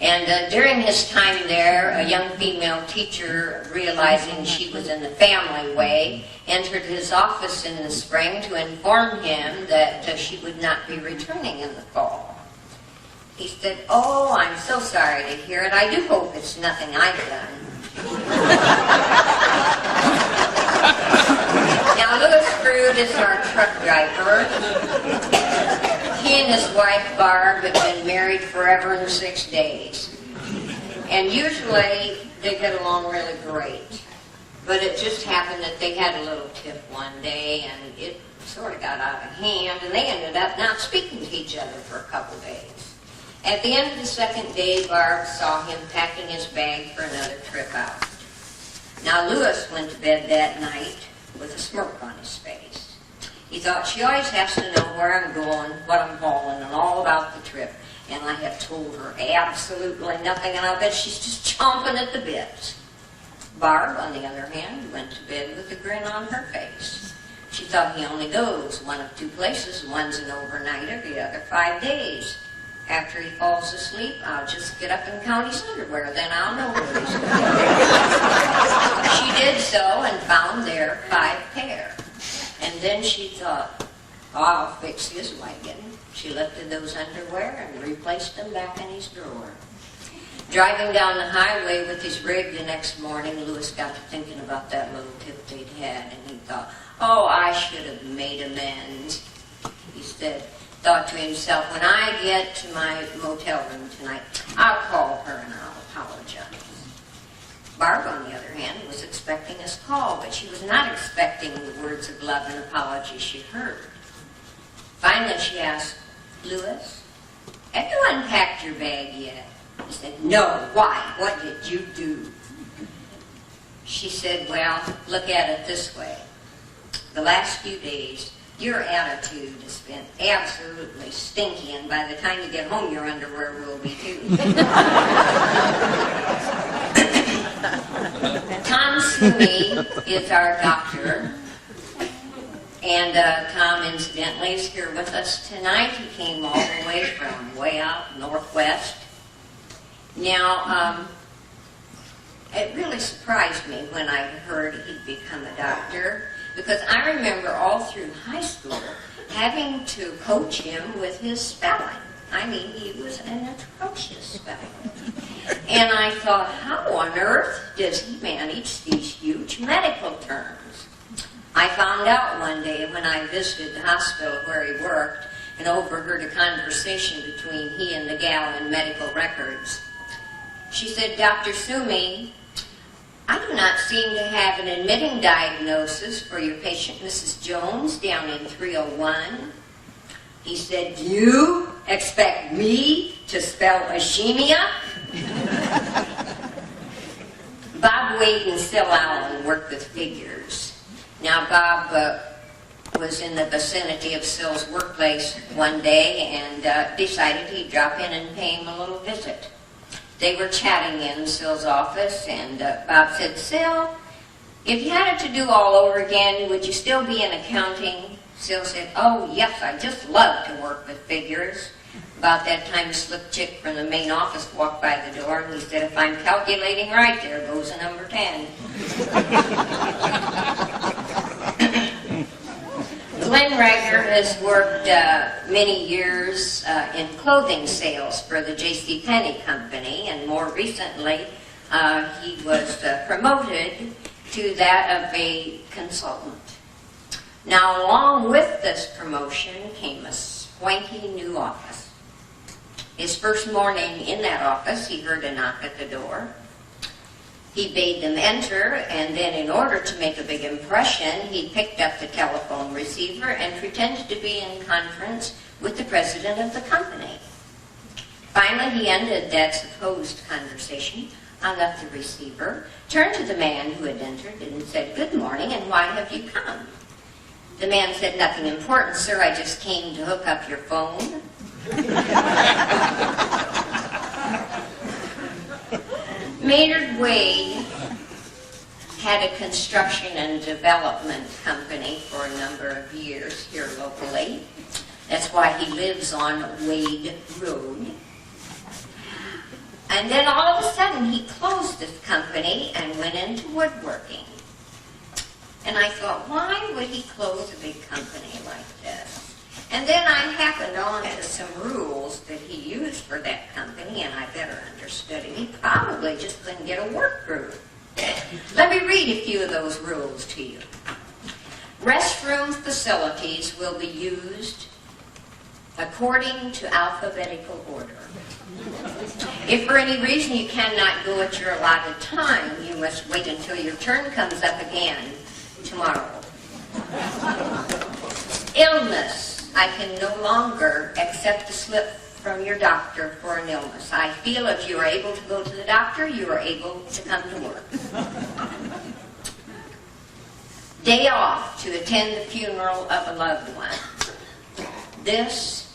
And during his time there, a young female teacher, realizing she was in the family way, entered his office in the spring to inform him that she would not be returning in the fall. He said, "Oh, I'm so sorry to hear it. I do hope it's nothing I've done." Now, Louis Frood is our truck driver. He and his wife, Barb, have been married forever and 6 days. And usually they get along really great. But it just happened that they had a little tiff one day, and it sort of got out of hand, and they ended up not speaking to each other for a couple days. At the end of the second day, Barb saw him packing his bag for another trip out. Now, Louis went to bed that night with a smirk on his face. He thought, she always has to know where I'm going, what I'm hauling, and all about the trip. And I have told her absolutely nothing, and I bet she's just chomping at the bit. Barb, on the other hand, went to bed with a grin on her face. She thought he only goes one of two places. One's an overnighter, the other 5 days. After he falls asleep, I'll just get up and count his underwear, then I'll know where he's going. She did so and found there 5 pair. And then she thought, I'll fix his wagon. She lifted those underwear and replaced them back in his drawer. Driving down the highway with his rig the next morning, Louis got to thinking about that little tip they'd had, and he thought, oh, I should have made amends. He thought to himself, when I get to my motel room tonight, I'll call her and I'll apologize. Barb, on the other hand, was expecting his call, but she was not expecting the words of love and apology she heard. Finally, she asked, Louis, have you unpacked your bag yet? He said, no, why? What did you do? She said, well, look at it this way. The last few days, your attitude has been absolutely stinky, and by the time you get home, your underwear will be too. Tom Sweeney is our doctor, and Tom, incidentally, is here with us tonight. He came all the way from way out northwest. Now, it really surprised me when I heard he'd become a doctor, because I remember all through high school having to coach him with his spelling. I mean, he was an atrocious speller. And I thought, how on earth does he manage these huge medical terms? I found out one day when I visited the hospital where he worked and overheard a conversation between he and the gal in medical records. She said, Dr. Sumi, I do not seem to have an admitting diagnosis for your patient, Mrs. Jones, down in 301. He said, you expect me to spell ischemia? Bob Wade and Sil Allen worked with figures. Now, Bob was in the vicinity of Sil's workplace one day and decided he'd drop in and pay him a little visit. They were chatting in Sil's office, and Bob said, Sil, if you had it to do all over again, would you still be in accounting? Sil said, oh, yes, I just love to work with figures. About that time, a slick chick from the main office walked by the door, and he said, if I'm calculating right, there goes a number 10. Glenn Reiger has worked many years in clothing sales for the JCPenney company, and more recently he was promoted to that of a consultant. Now, along with this promotion came a swanky new office. His first morning in that office, he heard a knock at the door. He bade them enter, and then in order to make a big impression, he picked up the telephone receiver and pretended to be in conference with the president of the company. Finally, he ended that supposed conversation, hung up the receiver, turned to the man who had entered and said, "Good morning, and why have you come?" The man said, "Nothing important, sir. I just came to hook up your phone." Maynard Wade had a construction and development company for a number of years here locally. That's why he lives on Wade Road. And then all of a sudden he closed this company and went into woodworking. And I thought, why would he close a big company like this? And then I happened on to some rules that he used for that company, and I better understood him. He probably just couldn't get a work crew. Let me read a few of those rules to you. Restroom facilities will be used according to alphabetical order. If for any reason you cannot go at your allotted time, you must wait until your turn comes up again tomorrow. Illness. I can no longer accept a slip from your doctor for an illness. I feel if you are able to go to the doctor, you are able to come to work. Day off to attend the funeral of a loved one. This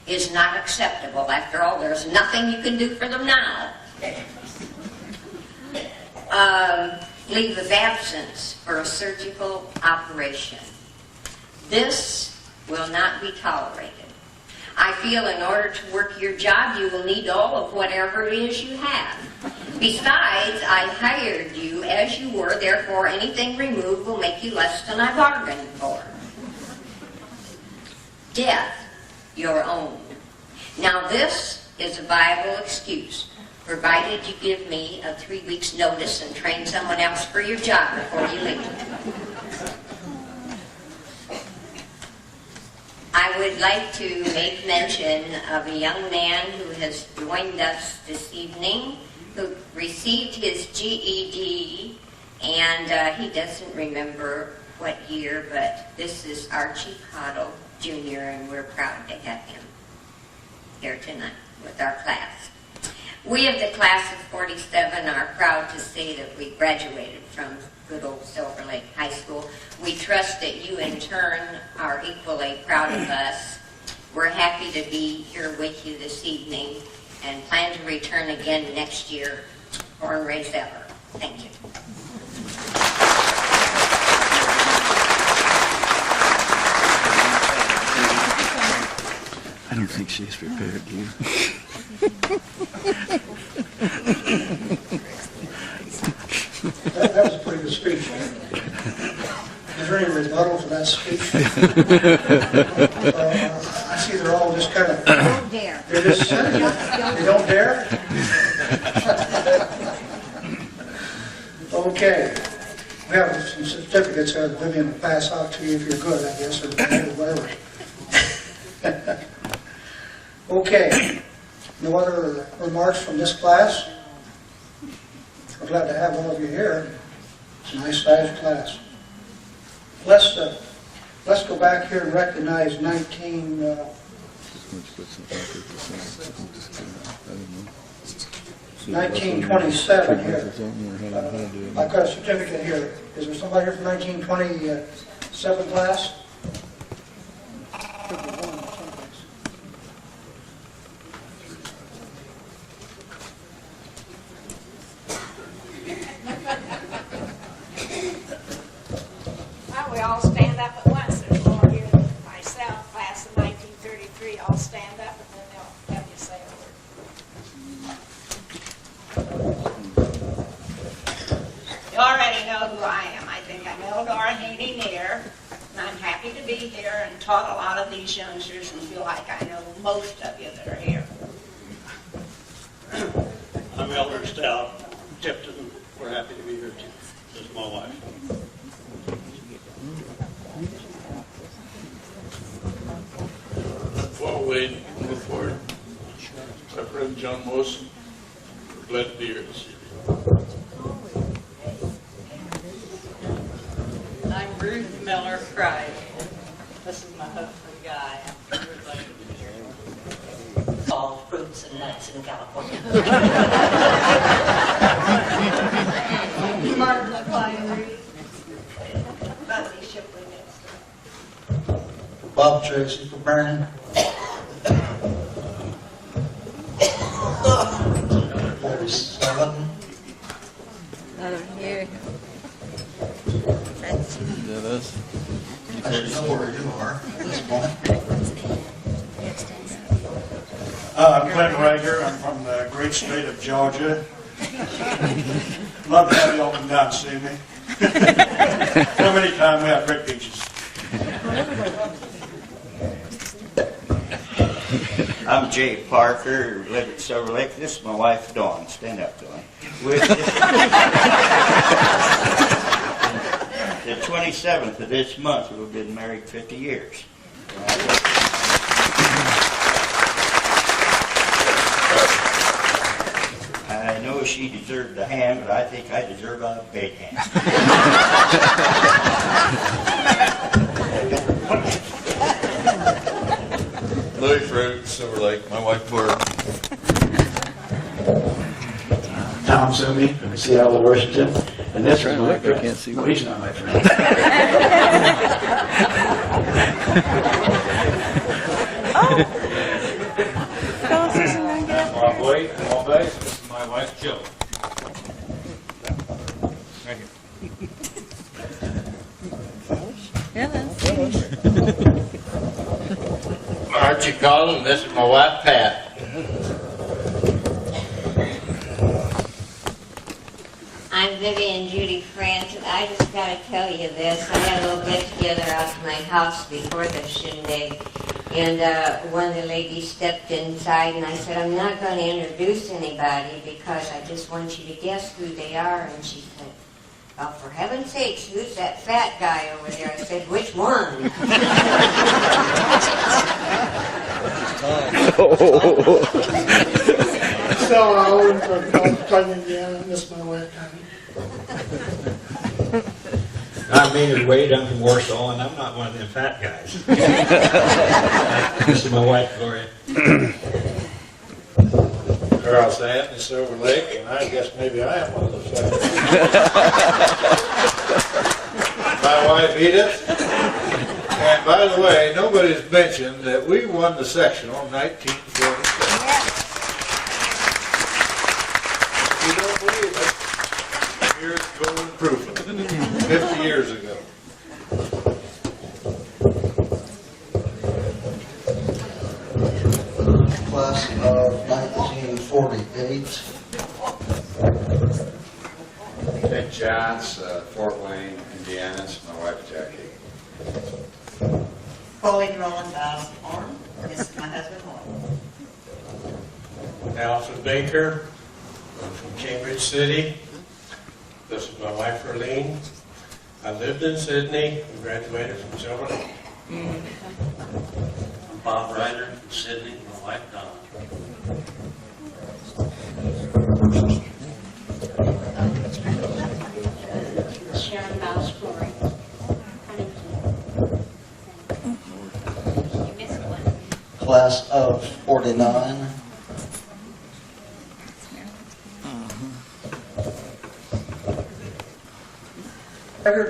is not acceptable. After all, there's nothing you can do for them now. Leave of absence for a surgical operation. This will not be tolerated. I feel in order to work your job, you will need all of whatever it is you have. Besides, I hired you as you were, therefore anything removed will make you less than I bargained for. Death, your own. Now this is a viable excuse, provided you give me a 3 weeks notice and train someone else for your job before you leave. I would like to make mention of a young man who has joined us this evening, who received his GED, and he doesn't remember what year, but this is Archie Cottle Jr., and we're proud to have him here tonight with our class. We of the class of 47 are proud to say that we graduated from good old Silverlake High School. We trust that you in turn are equally proud of us. We're happy to be here with you this evening and plan to return again next year, born and raised ever. Thank you. I don't think she's prepared, do you? That was a pretty good speech. Is there any rebuttal to that speech? I see they're all just kind of... Don't dare. They're just sitting. They don't dare? Okay. We have some certificates here that Vivian will pass out to you if you're good, I guess, or whatever. Okay. No other remarks from this class? We're glad to have all of you here. It's a nice sized class. Let's go back here and recognize 1927 here. I've got a certificate here. Is there somebody here from 1927 class? Well, we all stand up at once. There's more here than myself, class of 1933. All stand up and then they'll have you say a word. You already know who I am. I think I'm Eldora Haney Neer, and I'm happy to be here and taught a lot of these youngsters and feel like I know most of you that are here. I'm Elder Stout Tipton. We're happy to be here too. This is my wife. Before we move forward, My friend John Mosen, we're glad to be here this evening. I'm Ruth Miller Fry. This is my husband Guy. We're glad to be here. All fruits and nuts in California. Mark McClary. Bobby Shipley next. Bob Tracy for Vernon. Over here. That's I should know where you are at this point. I'm Glenn Rager. I'm from the great state of Georgia. Love to have you all come down and see me. Come anytime. We have great beaches. I'm Jay Parker, live at Silverlake. This is my wife, Dawn. Stand up, Dawn. The 27th of this month, we've been married 50 years. I know she deserved a hand, but I think I deserve a big hand. Louis Fruit, Silverlake, my wife Barb. Tom Sumi from Seattle, Washington. And this is my friend. Can't see No, he's not my friend. Bob White, all base. This is my wife Jill. Right here. Archie Collins, this is my wife Pat. I'm Vivian Judy France, and I just got to tell you this. I had a little get-together out at my house before the shindig, and one of the ladies stepped inside, and I said, I'm not going to introduce anybody because I just want you to guess who they are. And she said, oh, for heaven's sakes, who's that fat guy over there? I said, which one? Stella Owen from Silverlake, Indiana. This is my wife, Connie. I'm Maynard Wade. I'm from Warsaw, and I'm not one of them fat guys. This is my wife, Gloria. Carl Stanton, Silverlake, and I guess maybe I am one of those guys. My wife Edith. And by the way, nobody's mentioned that we won the sectional in 1947. If you don't believe it, here's golden proof of it. 50 years ago. Class of 1948. St. John's, Fort Wayne, Indiana. It's my wife, Jackie. Pauline Roland Osborne. This is my husband, Warren. Alfred Baker. I'm from Cambridge City. This is my wife, Erlene. I lived in Sydney and graduated from Silverlake. I'm Bob Ryder from Sydney, my wife Donna. Sharon Mouse Corey. You missed one. Class of 49.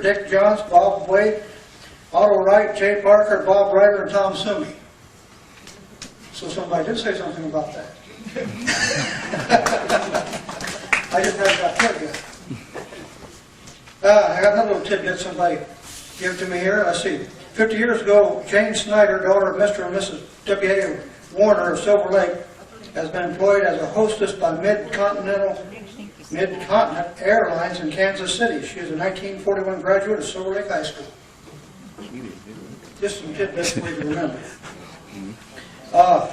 Dick Johns, Bob Wade, Otto Wright, Jay Parker, Bob Ryder, and Tom Sumi. So somebody did say something about that. I just haven't got to it yet. I got another little tidbit somebody gave to me here. I see. 50 years ago, Jane Snyder, daughter of Mr. and Mrs. W.A. Warner of Silverlake, has been employed as a hostess by Mid-Continent Airlines in Kansas City. She is a 1941 graduate of Silverlake High School. Just some tidbits for you to remember. Our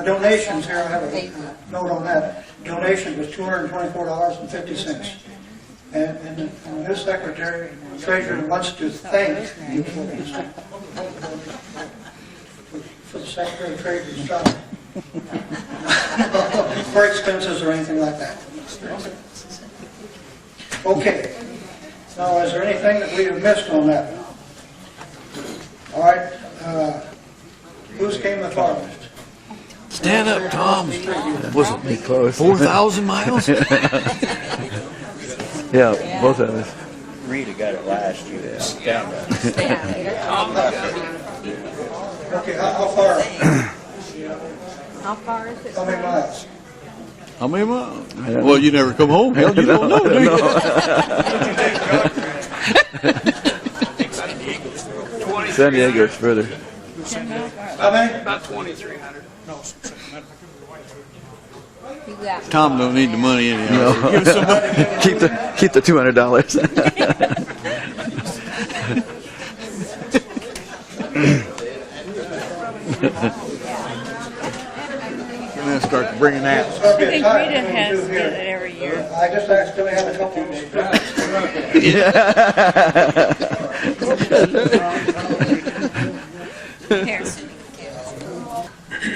donations here, I have a note on that. Donation was $224.50. And this secretary, treasurer, wants to thank you for the second grade trade would stop. For expenses or anything like that. Okay. Now, is there anything that we have missed on that? All right. Who's came the farthest? Stand up, Tom. Wasn't me close. 4,000 miles? Yeah, both of us. Rita got it last year. Stand up. Okay, how far? How far is it? How many miles? How many miles? Well, you never come home. Hell, you don't know, do you? San Diego's further. How many? About 2,300. No, Tom don't need the money anyhow. No. Give us some money. keep the $200. And then start bringing that. I think Rita has did it every year. I just asked, do we have a couple of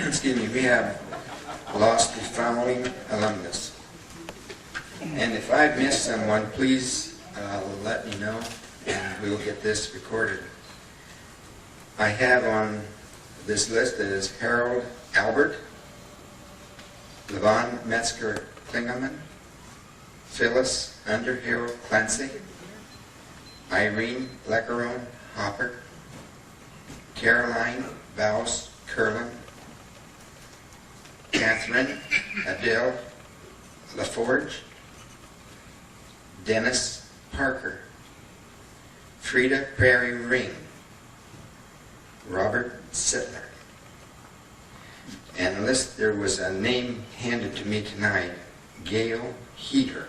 Excuse me, we have lost the following alumnus. And if I've missed someone, please let me know and we'll get this recorded. I have on this list is Harold Albert, Levon Metzger Klingelman, Phyllis Underhill Clancy, Irene Leckerone Hopper, Caroline Baus Curlin, Catherine Adele LaForge, Dennis Parker, Frida Prairie Ring, Robert Sittler. And unless there was a name handed to me tonight, Gail Heater.